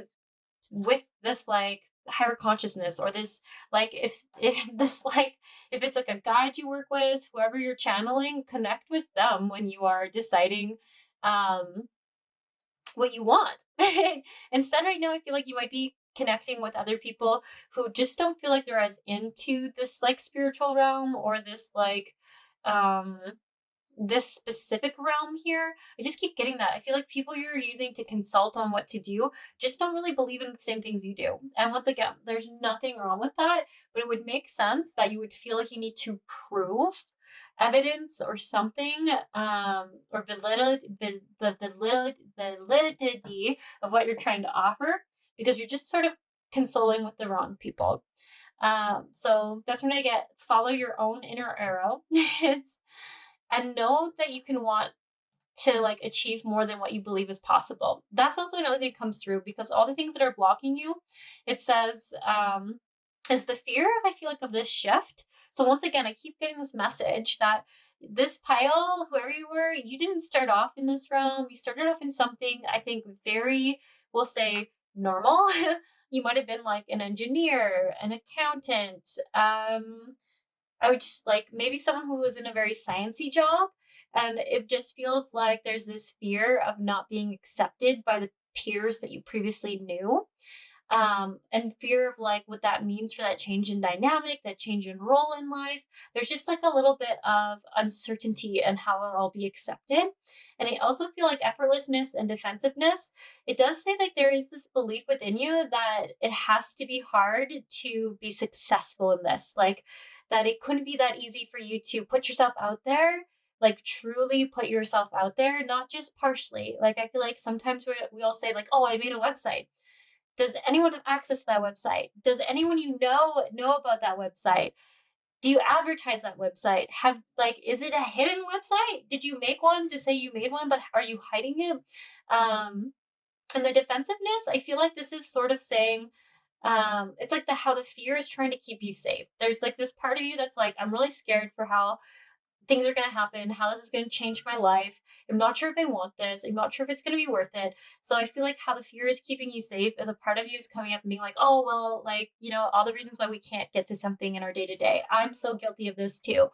this like higher consciousness, or this like if this like if it's like a guide you work with, whoever you're channeling, connect with them when you are deciding um what you want. Instead, right now I feel like you might be connecting with other people who just don't feel like they're as into this like spiritual realm, or um this specific realm here. I just keep getting that. I feel like people you're using to consult on what to do just don't really believe in the same things you do. And once again, there's nothing wrong with that, but it would make sense that you would feel like you need to prove evidence or something, or validity of what you're trying to offer, because you're just sort of consoling with the wrong people. So that's when I get follow your own inner arrow. It's and know that you can want to like achieve more than what you believe is possible. That's also another thing that comes through, because all the things that are blocking you, it says, is the fear of, I feel like, of this shift. So once again, I keep getting this message that this pile, whoever you were, you didn't start off in this realm. You started off in something, I think, very, we'll say, normal. You might have been like an engineer, an accountant, I would just like maybe someone who was in a very sciencey job, and it just feels like there's this fear of not being accepted by the peers that you previously knew, and fear of like what that means for that change in dynamic, that change in role in life. There's just like a little bit of uncertainty and how it'll all be accepted. And I also feel like effortlessness and defensiveness. It does say that there is this belief within you that it has to be hard to be successful in this, like that it couldn't be that easy for you to put yourself out there, like truly put yourself out there, not just partially. Like I feel like sometimes we all say like, oh, I made a website. Does anyone have access to that website? Does anyone you know about that website? Do you advertise that website? Have like, is it a hidden website? Did you make one to say you made one, but are you hiding it? And the defensiveness, I feel like this is sort of saying, it's like the how the fear is trying to keep you safe. There's like this part of you that's like, I'm really scared for how things are going to happen, how this is going to change my life. I'm not sure if I want this. I'm not sure if it's going to be worth it. So I feel like how the fear is keeping you safe as a part of you is coming up and being like, oh, well, like, all the reasons why we can't get to something in our day to day. I'm so guilty of this too.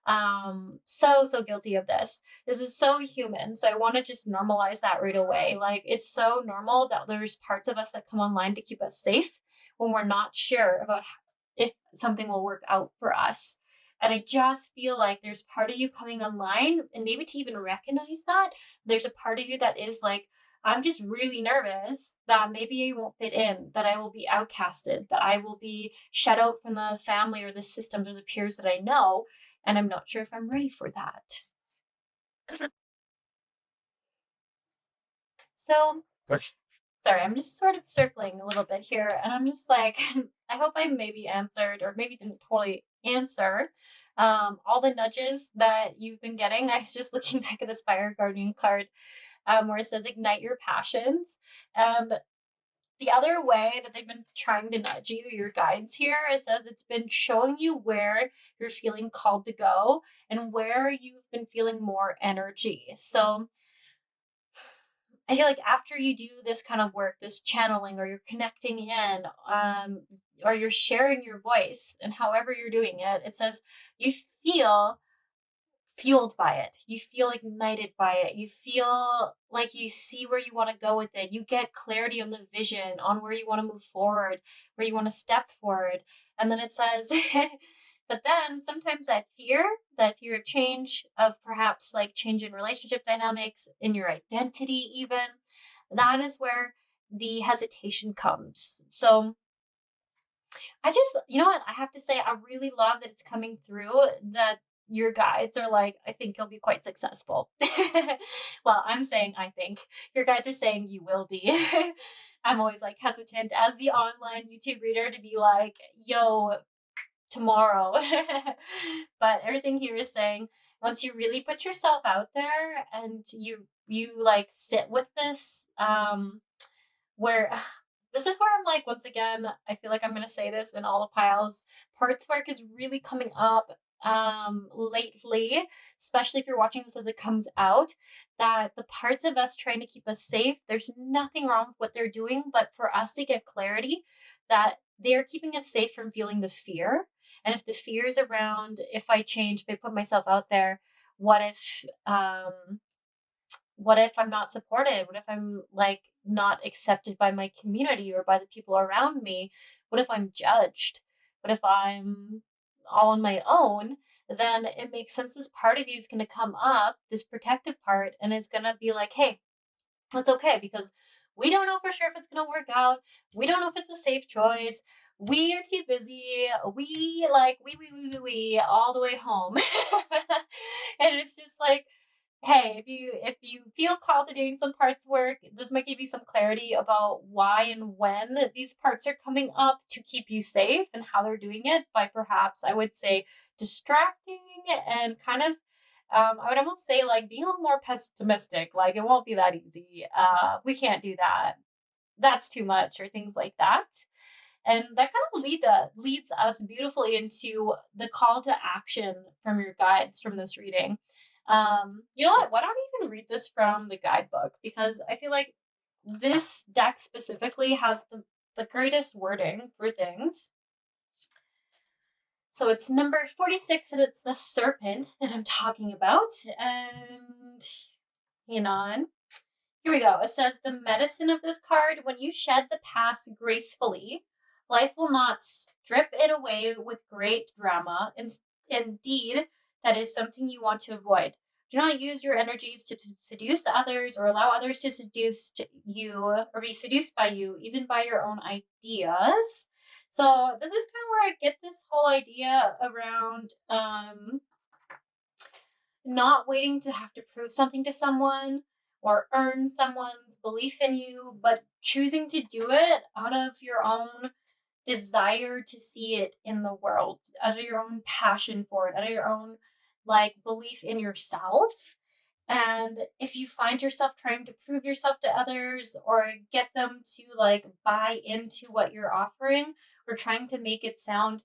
So guilty of this. This is so human. So I want to just normalize that right away. Like, it's so normal that there's parts of us that come online to keep us safe when we're not sure about if something will work out for us. And I just feel like there's part of you coming online, and maybe to even recognize that, there's a part of you that is like, I'm just really nervous that maybe I won't fit in, that I will be outcasted, that I will be shut out from the family or the systems or the peers that I know. And I'm not sure if I'm ready for that. So, sorry, I'm just sort of circling a little bit here. And I'm just like, I hope I maybe answered, or maybe didn't totally answer all the nudges that you've been getting. I was just looking back at the Fire Guardian card, where it says ignite your passions. And the other way that they've been trying to nudge you, your guides here, it says it's been showing you where you're feeling called to go and where you've been feeling more energy. So I feel like after you do this kind of work, this channeling, or you're connecting in, or you're sharing your voice, and however you're doing it, it says you feel fueled by it. You feel ignited by it. You feel like you see where you want to go with it. You get clarity on the vision, on where you want to move forward, where you want to step forward. And then it says, but then sometimes that fear of change, of perhaps like change in relationship dynamics, in your identity, even, that is where the hesitation comes. So I just, you know what? I have to say, I really love that it's coming through, that your guides are like, I think you'll be quite successful. Well, I'm saying I think. Your guides are saying you will be. I'm always like hesitant as the online YouTube reader to be like, yo, tomorrow. But everything here is saying once you really put yourself out there and you like sit with this, where this is where I'm like, once again, I feel like I'm gonna say this in all the piles. Parts work is really coming up lately, especially if you're watching this as it comes out, that the parts of us trying to keep us safe, there's nothing wrong with what they're doing, but for us to get clarity that they're keeping us safe from feeling the fear. And if the fear is around, if I change, if I put myself out there, what if what if I'm not supported? What if I'm like not accepted by my community or by the people around me? What if I'm judged? What if I'm all on my own? Then it makes sense this part of you is going to come up, this protective part, and is going to be like, hey, that's okay because we don't know for sure if it's going to work out. We don't know if it's a safe choice. We are too busy. We all the way home. And it's just like, hey, if you feel called to doing some parts work, this might give you some clarity about why and when these parts are coming up to keep you safe and how they're doing it by perhaps, I would say, distracting and kind of I would almost say like being a little more pessimistic, like it won't be that easy. We can't do that. That's too much, or things like that. And that kind of leads us beautifully into the call to action from your guides from this reading. You know what? Why don't I even read this from the guidebook? Because I feel like this deck specifically has the greatest wording for things. So it's number 46, and it's the serpent that I'm talking about. And hang on. Here we go. It says the medicine of this card: when you shed the past gracefully, life will not strip it away with great drama. Indeed, that is something you want to avoid. Do not use your energies to seduce others or allow others to seduce you or be seduced by you, even by your own ideas. So this is kind of where I get this whole idea around not waiting to have to prove something to someone or earn someone's belief in you, but choosing to do it out of your own desire to see it in the world, out of your own passion for it, out of your own like belief in yourself. And if you find yourself trying to prove yourself to others or get them to like buy into what you're offering or trying to make it sound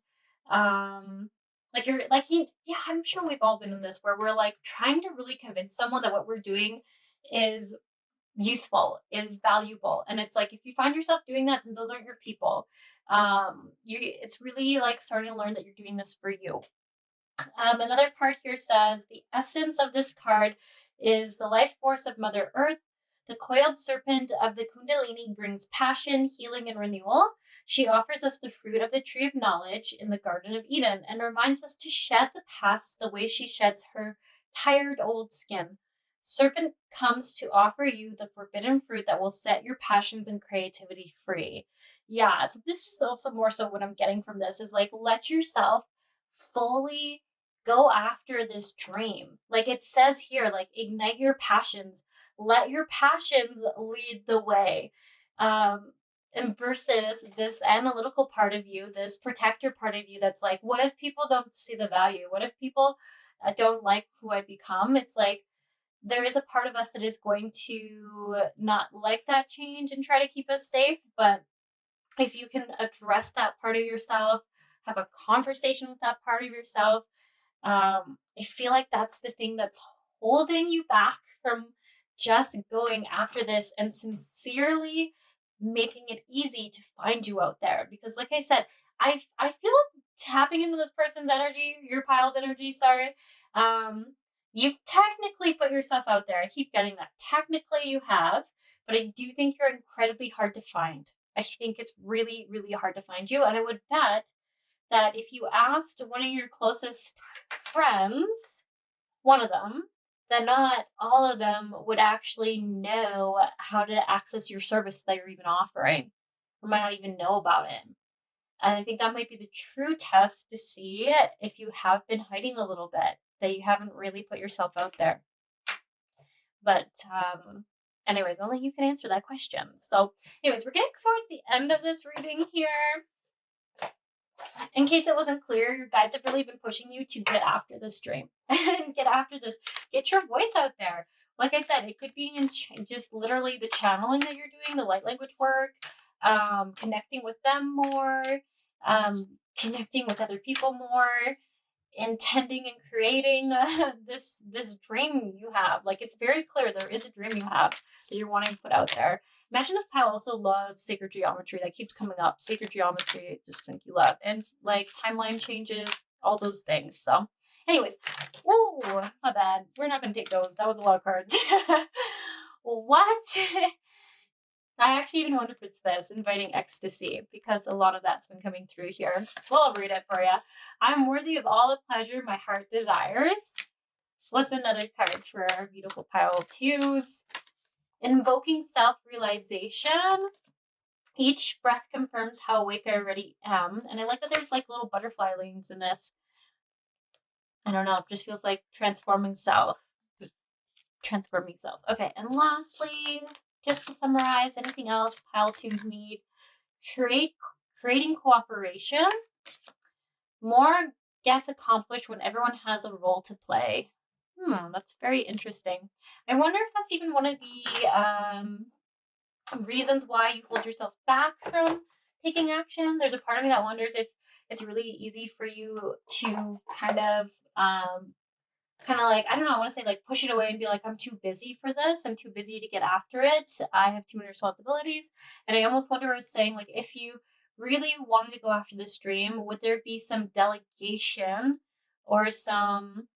like you're like yeah, I'm sure we've all been in this where we're like trying to really convince someone that what we're doing is useful, is valuable. And it's like if you find yourself doing that, then those aren't your people. It's really like starting to learn that you're doing this for you. Another part here says the essence of this card is the life force of Mother Earth. The coiled serpent of the Kundalini brings passion, healing, and renewal. She offers us the fruit of the tree of knowledge in the Garden of Eden and reminds us to shed the past the way she sheds her tired old skin. Serpent comes to offer you the forbidden fruit that will set your passions and creativity free. Yeah, so this is also more so what I'm getting from this is like let yourself fully go after this dream. Like it says here, like ignite your passions, let your passions lead the way. And versus this analytical part of you, this protector part of you that's like, what if people don't see the value? What if people don't like who I become? It's like there is a part of us that is going to not like that change and try to keep us safe. But if you can address that part of yourself, have a conversation with that part of yourself, I feel like that's the thing that's holding you back from just going after this and sincerely making it easy to find you out there. Because, like I said, I feel like tapping into this person's energy, your pile's energy. Sorry, you've technically put yourself out there. I keep getting that. Technically, you have, but I do think you're incredibly hard to find. I think it's really, really hard to find you, and I would bet that if you asked one of your closest friends, one of them, then not all of them would actually know how to access your service that you're even offering, or might not even know about it. And I think that might be the true test to see if you have been hiding a little bit, that you haven't really put yourself out there. But anyways, only you can answer that question. So anyways, we're getting towards the end of this reading here. In case it wasn't clear, your guides have really been pushing you to get after this dream and get after this. Get your voice out there. Like I said, it could be in just literally the channeling that you're doing, the light language work, connecting with them more, connecting with other people more, intending and creating this dream you have. Like, it's very clear there is a dream you have that you're wanting to put out there. Imagine this pile also loves sacred geometry. That keeps coming up. Sacred geometry, just think you love. And like timeline changes, all those things. So anyways, oh, my bad. We're not going to take those. That was a lot of cards. What? I actually even wonder if it's this, inviting ecstasy, because a lot of that's been coming through here. Well, I'll read it for you. I'm worthy of all the pleasure my heart desires. What's another card for our beautiful pile of twos? Invoking self-realization. Each breath confirms how awake I already am. And I like that there's like little butterfly wings in this. I don't know, it just feels like transforming self. Transforming self. Okay, and lastly, just to summarize, anything else pile twos need? Creating cooperation. More gets accomplished when everyone has a role to play. That's very interesting. I wonder if that's even one of the reasons why you hold yourself back from taking action. There's a part of me that wonders if it's really easy for you to kind of like, I don't know, I want to say like push it away and be like, I'm too busy for this. I'm too busy to get after it. I have too many responsibilities. And I almost wonder what it's saying, like, if you really wanted to go after this dream, would there be some delegation or some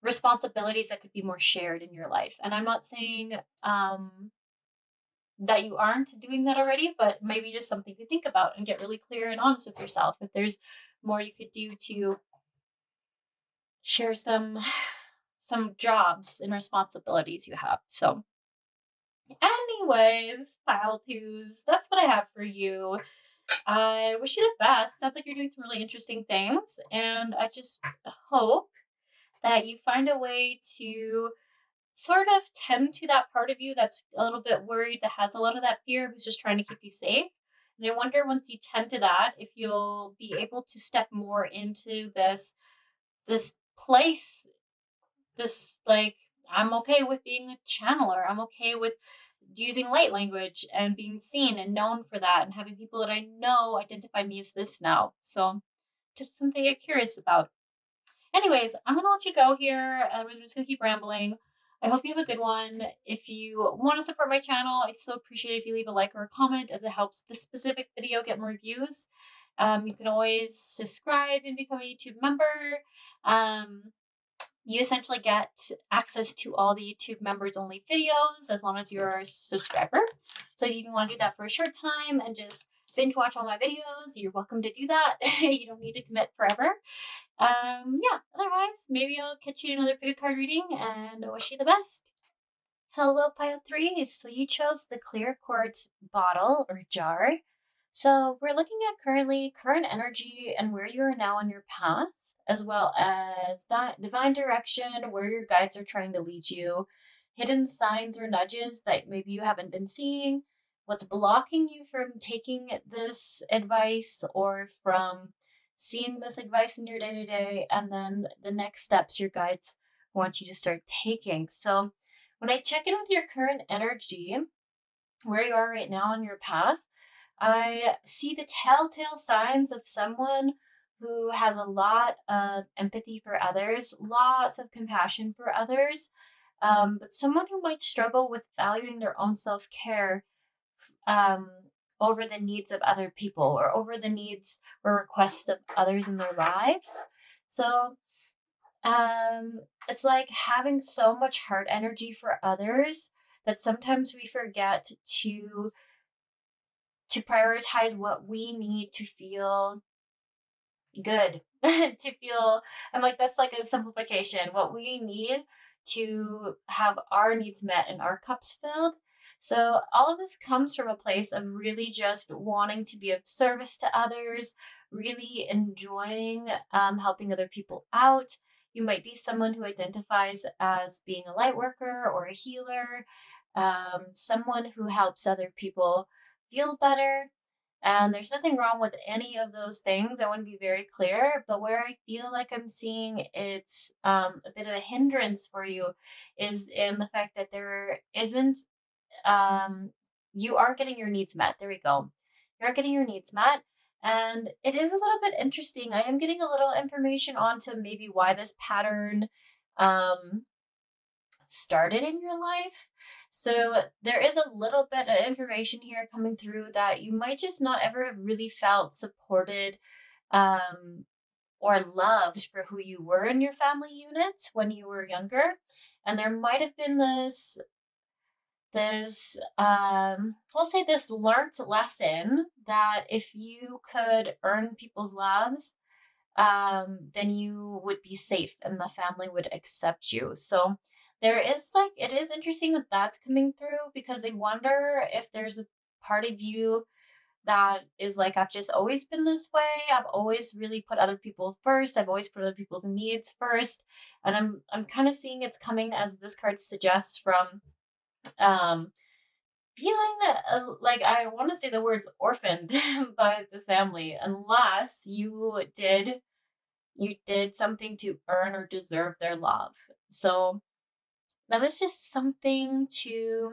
responsibilities that could be more shared in your life? And I'm not saying that you aren't doing that already, but maybe just something to think about and get really clear and honest with yourself. If there's more you could do to share some jobs and responsibilities you have. So anyways, pile twos, that's what I have for you. I wish you the best. Sounds like you're doing some really interesting things, and I just hope that you find a way to sort of tend to that part of you that's a little bit worried, that has a lot of that fear, who's just trying to keep you safe. And I wonder, once you tend to that, if you'll be able to step more into this place, this, like, I'm okay with being a channeler. I'm okay with using light language and being seen and known for that, and having people that I know identify me as this now. So just something to get curious about. Anyways, I'm gonna let you go here. We're just gonna keep rambling. I hope you have a good one. If you want to support my channel, I so appreciate it if you leave a like or a comment, as it helps this specific video get more views. You can always subscribe and become a YouTube member. You essentially get access to all the YouTube members only videos as long as you're a subscriber. So if you want to do that for a short time and just binge watch all my videos, you're welcome to do that. You don't need to commit forever. Yeah, otherwise, maybe I'll catch you in another big card reading, and I wish you the best. Hello, pile threes. So you chose the clear quartz bottle or jar. So we're looking at current energy and where you are now on your path, as well as divine direction, where your guides are trying to lead you, hidden signs or nudges that maybe you haven't been seeing, what's blocking you from taking this advice or from seeing this advice in your day to day, and then the next steps your guides want you to start taking. So when I check in with your current energy, where you are right now on your path, I see the telltale signs of someone who has a lot of empathy for others, lots of compassion for others, but someone who might struggle with valuing their own self-care um, over the needs of other people, or over the needs or requests of others in their lives. So it's like having so much heart energy for others that sometimes we forget to prioritize what we need to feel good. To feel, I'm like, that's like a simplification, what we need to have our needs met and our cups filled. So all of this comes from a place of really just wanting to be of service to others, really enjoying helping other people out. You might be someone who identifies as being a light worker or a healer, someone who helps other people feel better. And there's nothing wrong with any of those things. I want to be very clear. But where I feel like I'm seeing it's a bit of a hindrance for you is in the fact that there isn't, um, you aren't getting your needs met. There we go. You aren't getting your needs met. And it is a little bit interesting. I am getting a little information onto maybe why this pattern um, started in your life. So there is a little bit of information here coming through that you might just not ever have really felt supported um, or loved for who you were in your family unit when you were younger. And there might have been we'll say this learned lesson that if you could earn people's loves, then you would be safe and the family would accept you. So there is like, it is interesting that that's coming through because I wonder if there's a part of you that is like, I've just always been this way. I've always really put other people first. I've always put other people's needs first. And I'm kind of seeing it's coming as this card suggests from um feeling that like I want to say the words orphaned by the family unless you did something to earn or deserve their love. So that is just something to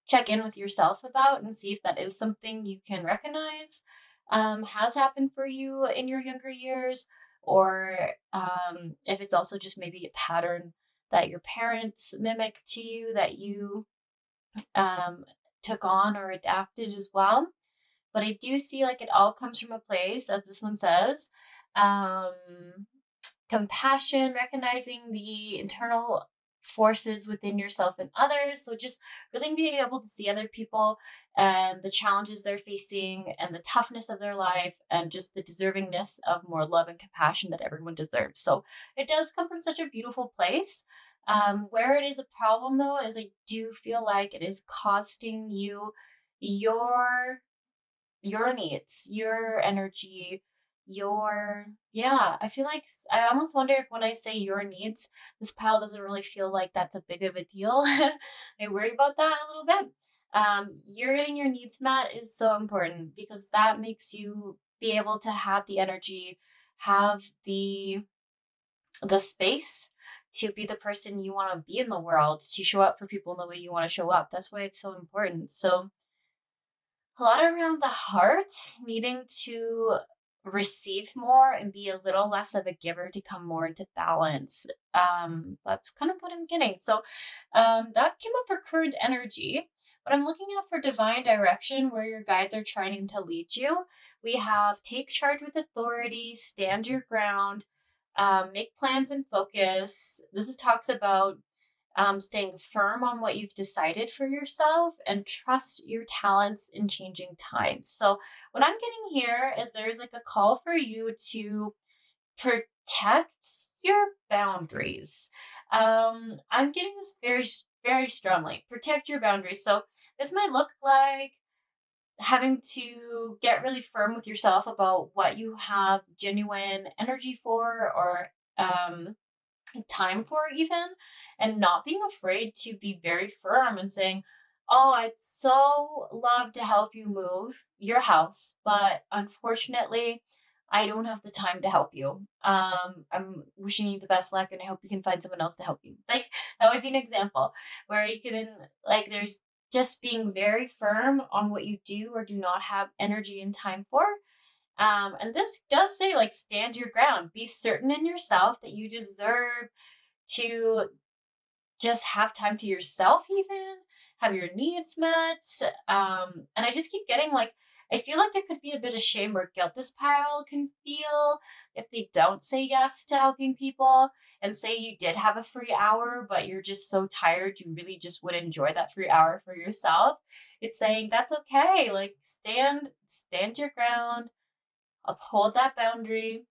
check in with yourself about and see if that is something you can recognize has happened for you in your younger years, or if it's also just maybe a pattern that your parents mimic to you that you um, took on or adapted as well. But I do see like it all comes from a place, as this one says, um, compassion, recognizing the internal forces within yourself and others. So just really being able to see other people and the challenges they're facing and the toughness of their life and just the deservingness of more love and compassion that everyone deserves. So it does come from such a beautiful place. Where it is a problem though is I do feel like it is costing you your your needs, your energy, your yeah, I feel like I almost wonder if when I say your needs, this pile doesn't really feel like that's a big of a deal. I worry about that a little bit. You're getting your needs met is so important because that makes you be able to have the energy, have the space to be the person you want to be in the world, to show up for people in the way you want to show up. That's why it's so important. So a lot around the heart, needing to receive more and be a little less of a giver to come more into balance. That's kind of what I'm getting. So that came up for current energy. But I'm looking out for divine direction where your guides are trying to lead you. We have take charge with authority, stand your ground, make plans and focus. Talks about staying firm on what you've decided for yourself and trust your talents in changing times. So, what I'm getting here is there's like a call for you to protect your boundaries. I'm getting this very strongly. Protect your boundaries. So, this might look like having to get really firm with yourself about what you have genuine energy for or time for even, and not being afraid to be very firm and saying, oh, I'd so love to help you move your house, but unfortunately I don't have the time to help you. I'm wishing you the best luck and I hope you can find someone else to help you. Like that would be an example where you can like there's just being very firm on what you do or do not have energy and time for. And this does say, like, stand your ground. Be certain in yourself that you deserve to just have time to yourself, even have your needs met. And I just keep getting like, I feel like there could be a bit of shame or guilt this pile can feel if they don't say yes to helping people and say you did have a free hour, but you're just so tired, you really just would enjoy that free hour for yourself. It's saying that's okay. Like stand your ground, uphold that boundary.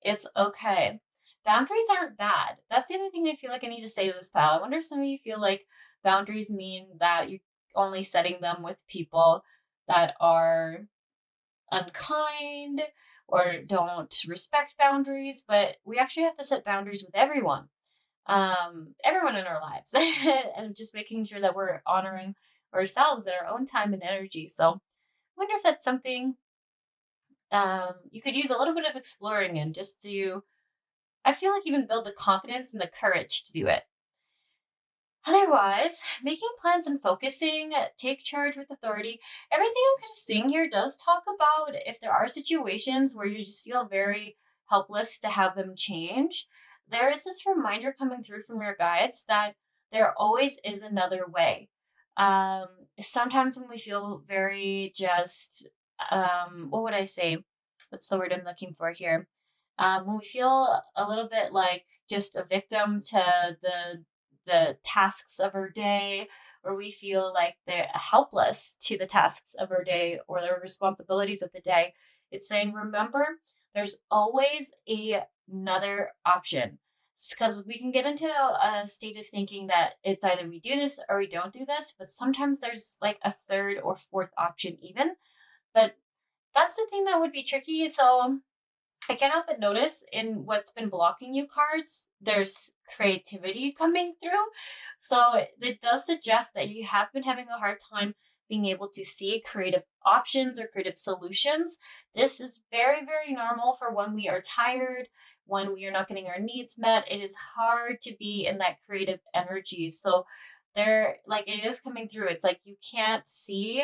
It's okay. Boundaries aren't bad. That's the other thing I feel like I need to say to this pal. I wonder if some of you feel like boundaries mean that you're only setting them with people that are unkind or don't respect boundaries, but we actually have to set boundaries with everyone in our lives and just making sure that we're honoring ourselves and our own time and energy. So I wonder if that's something you could use a little bit of exploring in, just to, I feel like, even build the confidence and the courage to do it. Otherwise, making plans and focusing, take charge with authority. Everything I'm kind of seeing here does talk about if there are situations where you just feel very helpless to have them change. There is this reminder coming through from your guides that there always is another way. Um, Sometimes when we feel very just, what would I say? What's the word I'm looking for here? When we feel a little bit like just a victim to the tasks of our day, or we feel like they're helpless to the tasks of our day or the responsibilities of the day, it's saying, remember, there's always another option. Because we can get into a state of thinking that it's either we do this or we don't do this, but sometimes there's like a third or fourth option, even. But that's the thing that would be tricky. So I can't help but notice in what's been blocking you cards, there's creativity coming through. So it does suggest that you have been having a hard time being able to see creative options or creative solutions. This is very, very normal for when we are tired, when we are not getting our needs met. It is hard to be in that creative energy. So there, like, it is coming through. It's like you can't see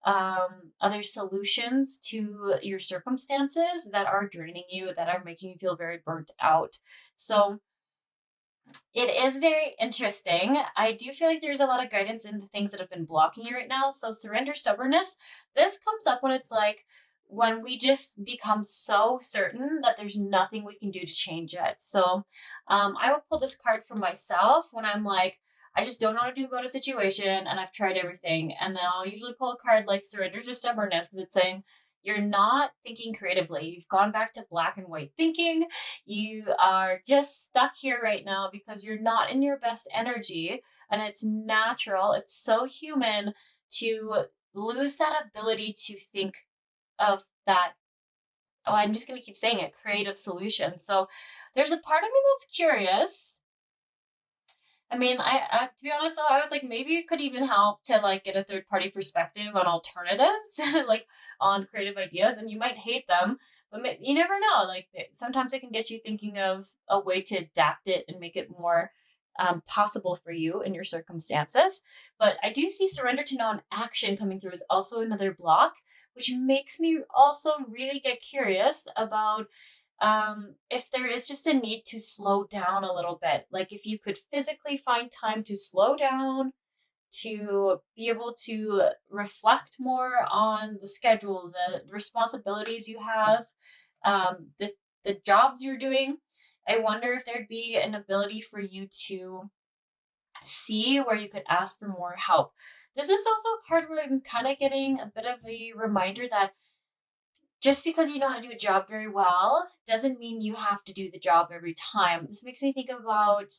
other solutions to your circumstances that are draining you, that are making you feel very burnt out. So it is very interesting. I do feel like there's a lot of guidance in the things that have been blocking you right now. So surrender, stubbornness. This comes up when it's like when we just become so certain that there's nothing we can do to change it. So I will pull this card for myself when I'm like, I just don't know what to do about a situation and I've tried everything. And then I'll usually pull a card like surrender to stubbornness, because it's saying you're not thinking creatively. You've gone back to black and white thinking. You are just stuck here right now because you're not in your best energy, and it's natural. It's so human to lose that ability to think of that. Oh, I'm just going to keep saying it, creative solution. So there's a part of me that's curious. I mean, to be honest though, I was like, maybe it could even help to like get a third party perspective on alternatives, like on creative ideas, and you might hate them, but you never know. Like sometimes it can get you thinking of a way to adapt it and make it more possible for you in your circumstances. But I do see surrender to non-action coming through as also another block, which makes me also really get curious about if there is just a need to slow down a little bit, like if you could physically find time to slow down, to be able to reflect more on the schedule, the responsibilities you have, the jobs you're doing. I wonder if there'd be an ability for you to see where you could ask for more help. This is also a card where I'm kind of getting a bit of a reminder that just because you know how to do a job very well doesn't mean you have to do the job every time. This makes me think about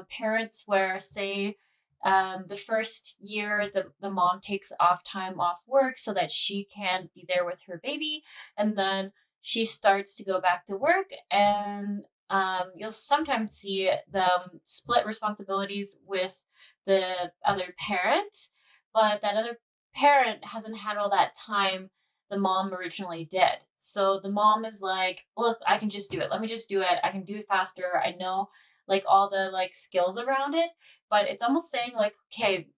parents where, say, the first year the mom takes off time off work so that she can be there with her baby, and then she starts to go back to work, and you'll sometimes see them split responsibilities with the other parent, but that other parent hasn't had all that time the mom originally did. So the mom is like, look, I can just do it. Let me just do it. I can do it faster. I know like all the like skills around it, but it's almost saying like, okay,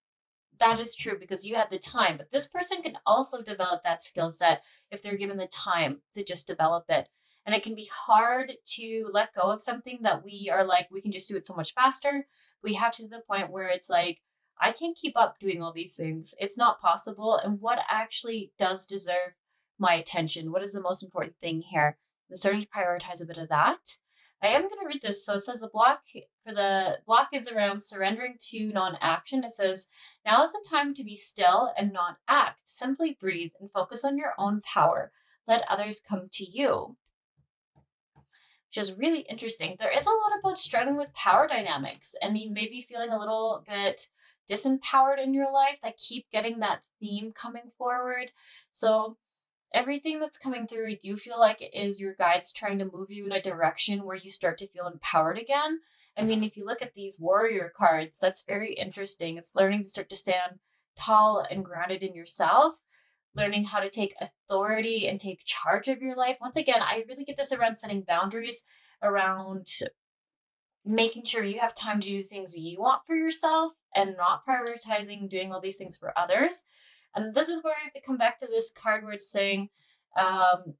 that is true because you had the time, but this person can also develop that skill set if they're given the time to just develop it. And it can be hard to let go of something that we are like, we can just do it so much faster. We have to the point where it's like, I can't keep up doing all these things. It's not possible. And what actually does deserve my attention? What is the most important thing here? I'm starting to prioritize a bit of that. I am going to read this. So it says the block is around surrendering to non-action. It says, now is the time to be still and not act. Simply breathe and focus on your own power. Let others come to you. Which is really interesting. There is a lot about struggling with power dynamics, and you may be feeling a little bit disempowered in your life that keep getting that theme coming forward. So everything that's coming through, I do feel like it is your guides trying to move you in a direction where you start to feel empowered again. I mean, if you look at these warrior cards, that's very interesting. It's learning to start to stand tall and grounded in yourself, learning how to take authority and take charge of your life. Once again, I really get this around setting boundaries, around making sure you have time to do things you want for yourself and not prioritizing doing all these things for others. And this is where I have to come back to this card where it's saying,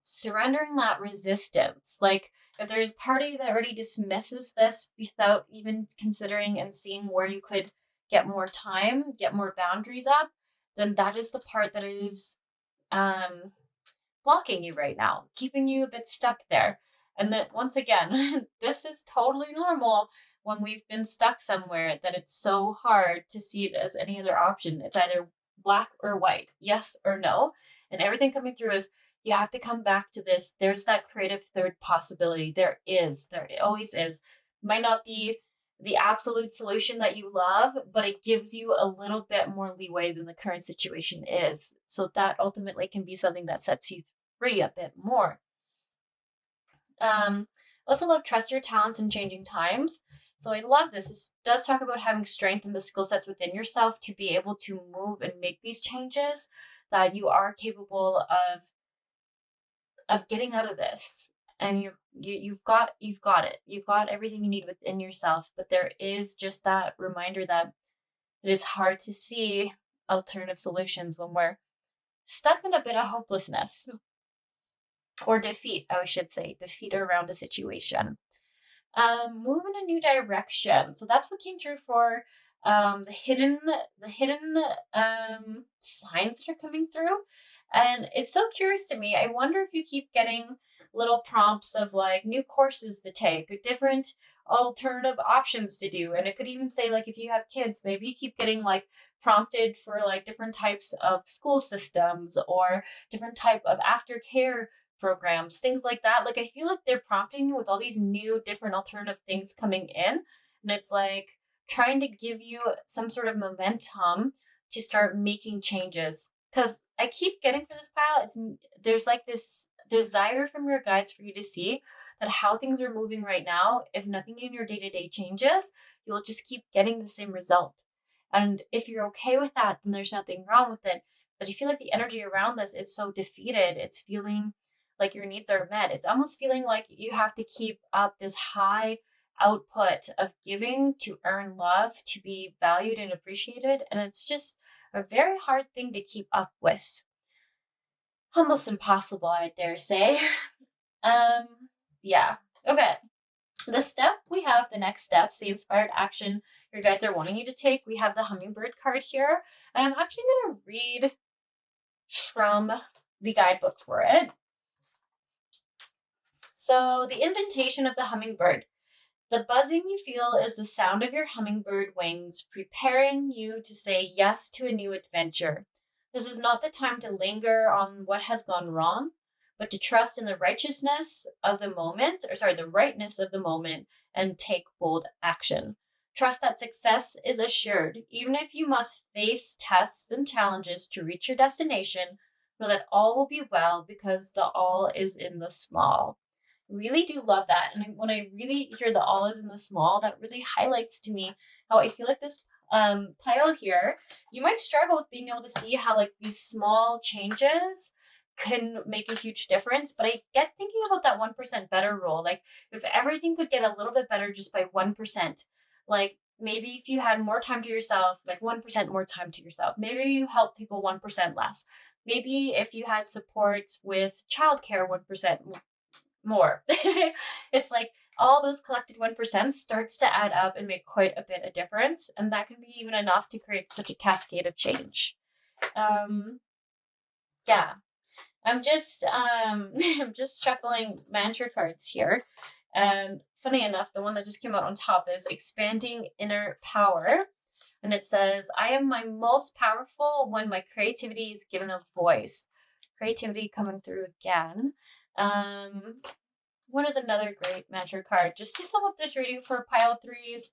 surrendering that resistance. Like, if there's a party that already dismisses this without even considering and seeing where you could get more time, get more boundaries up, then that is the part that is blocking you right now, keeping you a bit stuck there. And that, once again, this is totally normal when we've been stuck somewhere, that it's so hard to see it as any other option. It's either black or white, yes or no. And everything coming through is, you have to come back to this. There's that creative third possibility. There always is. Might not be the absolute solution that you love, but it gives you a little bit more leeway than the current situation is. So that ultimately can be something that sets you free a bit more. Also love trust your talents in changing times. So I love this. This does talk about having strength in the skill sets within yourself to be able to move and make these changes, that you are capable of getting out of this. And you've got it. You've got everything you need within yourself. But there is just that reminder that it is hard to see alternative solutions when we're stuck in a bit of hopelessness. Or defeat, I should say, defeat around a situation. Move in a new direction. So that's what came through for the hidden signs that are coming through. And it's so curious to me. I wonder if you keep getting little prompts of like new courses to take, or different alternative options to do. And it could even say, like, if you have kids, maybe you keep getting like prompted for like different types of school systems or different type of aftercare programs, things like that. Like, I feel like they're prompting you with all these new different alternative things coming in, and it's like trying to give you some sort of momentum to start making changes. Because I keep getting for this pile, there's like this desire from your guides for you to see that how things are moving right now, if nothing in your day-to-day changes, you'll just keep getting the same result. And if you're okay with that, then there's nothing wrong with it. But I feel like the energy around this is so defeated. It's feeling like your needs are met. It's almost feeling like you have to keep up this high output of giving to earn love, to be valued and appreciated. And it's just a very hard thing to keep up with. Almost impossible, I dare say. Yeah. Okay. The next steps, the inspired action your guides are wanting you to take. We have the hummingbird card here. And I'm actually going to read from the guidebook for it. So the invitation of the hummingbird. The buzzing you feel is the sound of your hummingbird wings, preparing you to say yes to a new adventure. This is not the time to linger on what has gone wrong, but to trust in the rightness of the moment, and take bold action. Trust that success is assured, even if you must face tests and challenges to reach your destination. Know that all will be well, because the all is in the small. Really do love that. And when I really hear the all is in the small, that really highlights to me how I feel like this pile here, you might struggle with being able to see how like these small changes can make a huge difference. But I get thinking about that 1% better rule. Like, if everything could get a little bit better just by 1%, like maybe if you had more time to yourself, like 1% more time to yourself, maybe you help people 1% less. Maybe if you had support with childcare 1% more. It's like all those collected 1% starts to add up and make quite a bit of difference. And that can be even enough to create such a cascade of change. Yeah. I'm just shuffling mantra cards here. And funny enough, the one that just came out on top is expanding inner power. And it says, I am my most powerful when my creativity is given a voice. Creativity coming through again. What is another great mantra card? Just to sum up this reading for pile threes,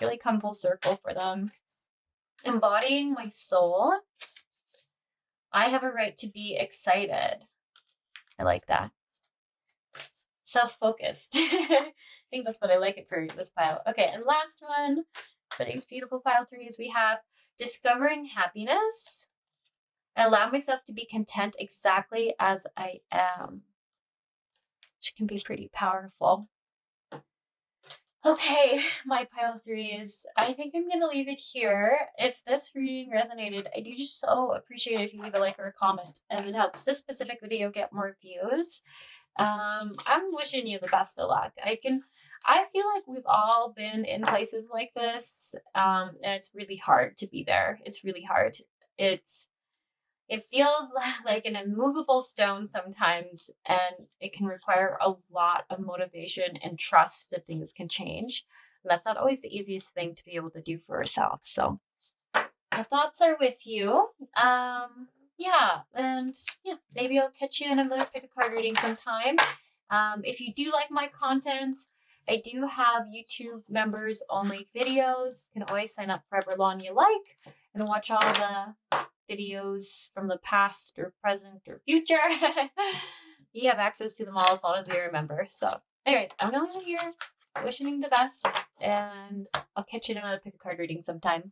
really come full circle for them. Embodying my soul. I have a right to be excited. I like that. Self-focused. I think that's what I like it for this pile. Okay, and last one for these beautiful pile threes, we have discovering happiness. I allow myself to be content exactly as I am, which can be pretty powerful. Okay, my pile 3 is, I think I'm going to leave it here. If this reading resonated, I do just so appreciate it if you leave a like or a comment, as it helps this specific video get more views. I'm wishing you the best of luck. I feel like we've all been in places like this, and it's really hard to be there. It's really hard. It feels like an immovable stone sometimes, and it can require a lot of motivation and trust that things can change. And that's not always the easiest thing to be able to do for ourselves. So my thoughts are with you. Yeah, and yeah, maybe I'll catch you in another pick a card reading sometime. If you do like my content, I do have YouTube members only videos. You can always sign up for however long you like and watch all the videos from the past or present or future. You have access to them all as long as you remember. So, anyways, I'm gonna leave it here. Wishing you the best, and I'll catch you in another pick a card reading sometime.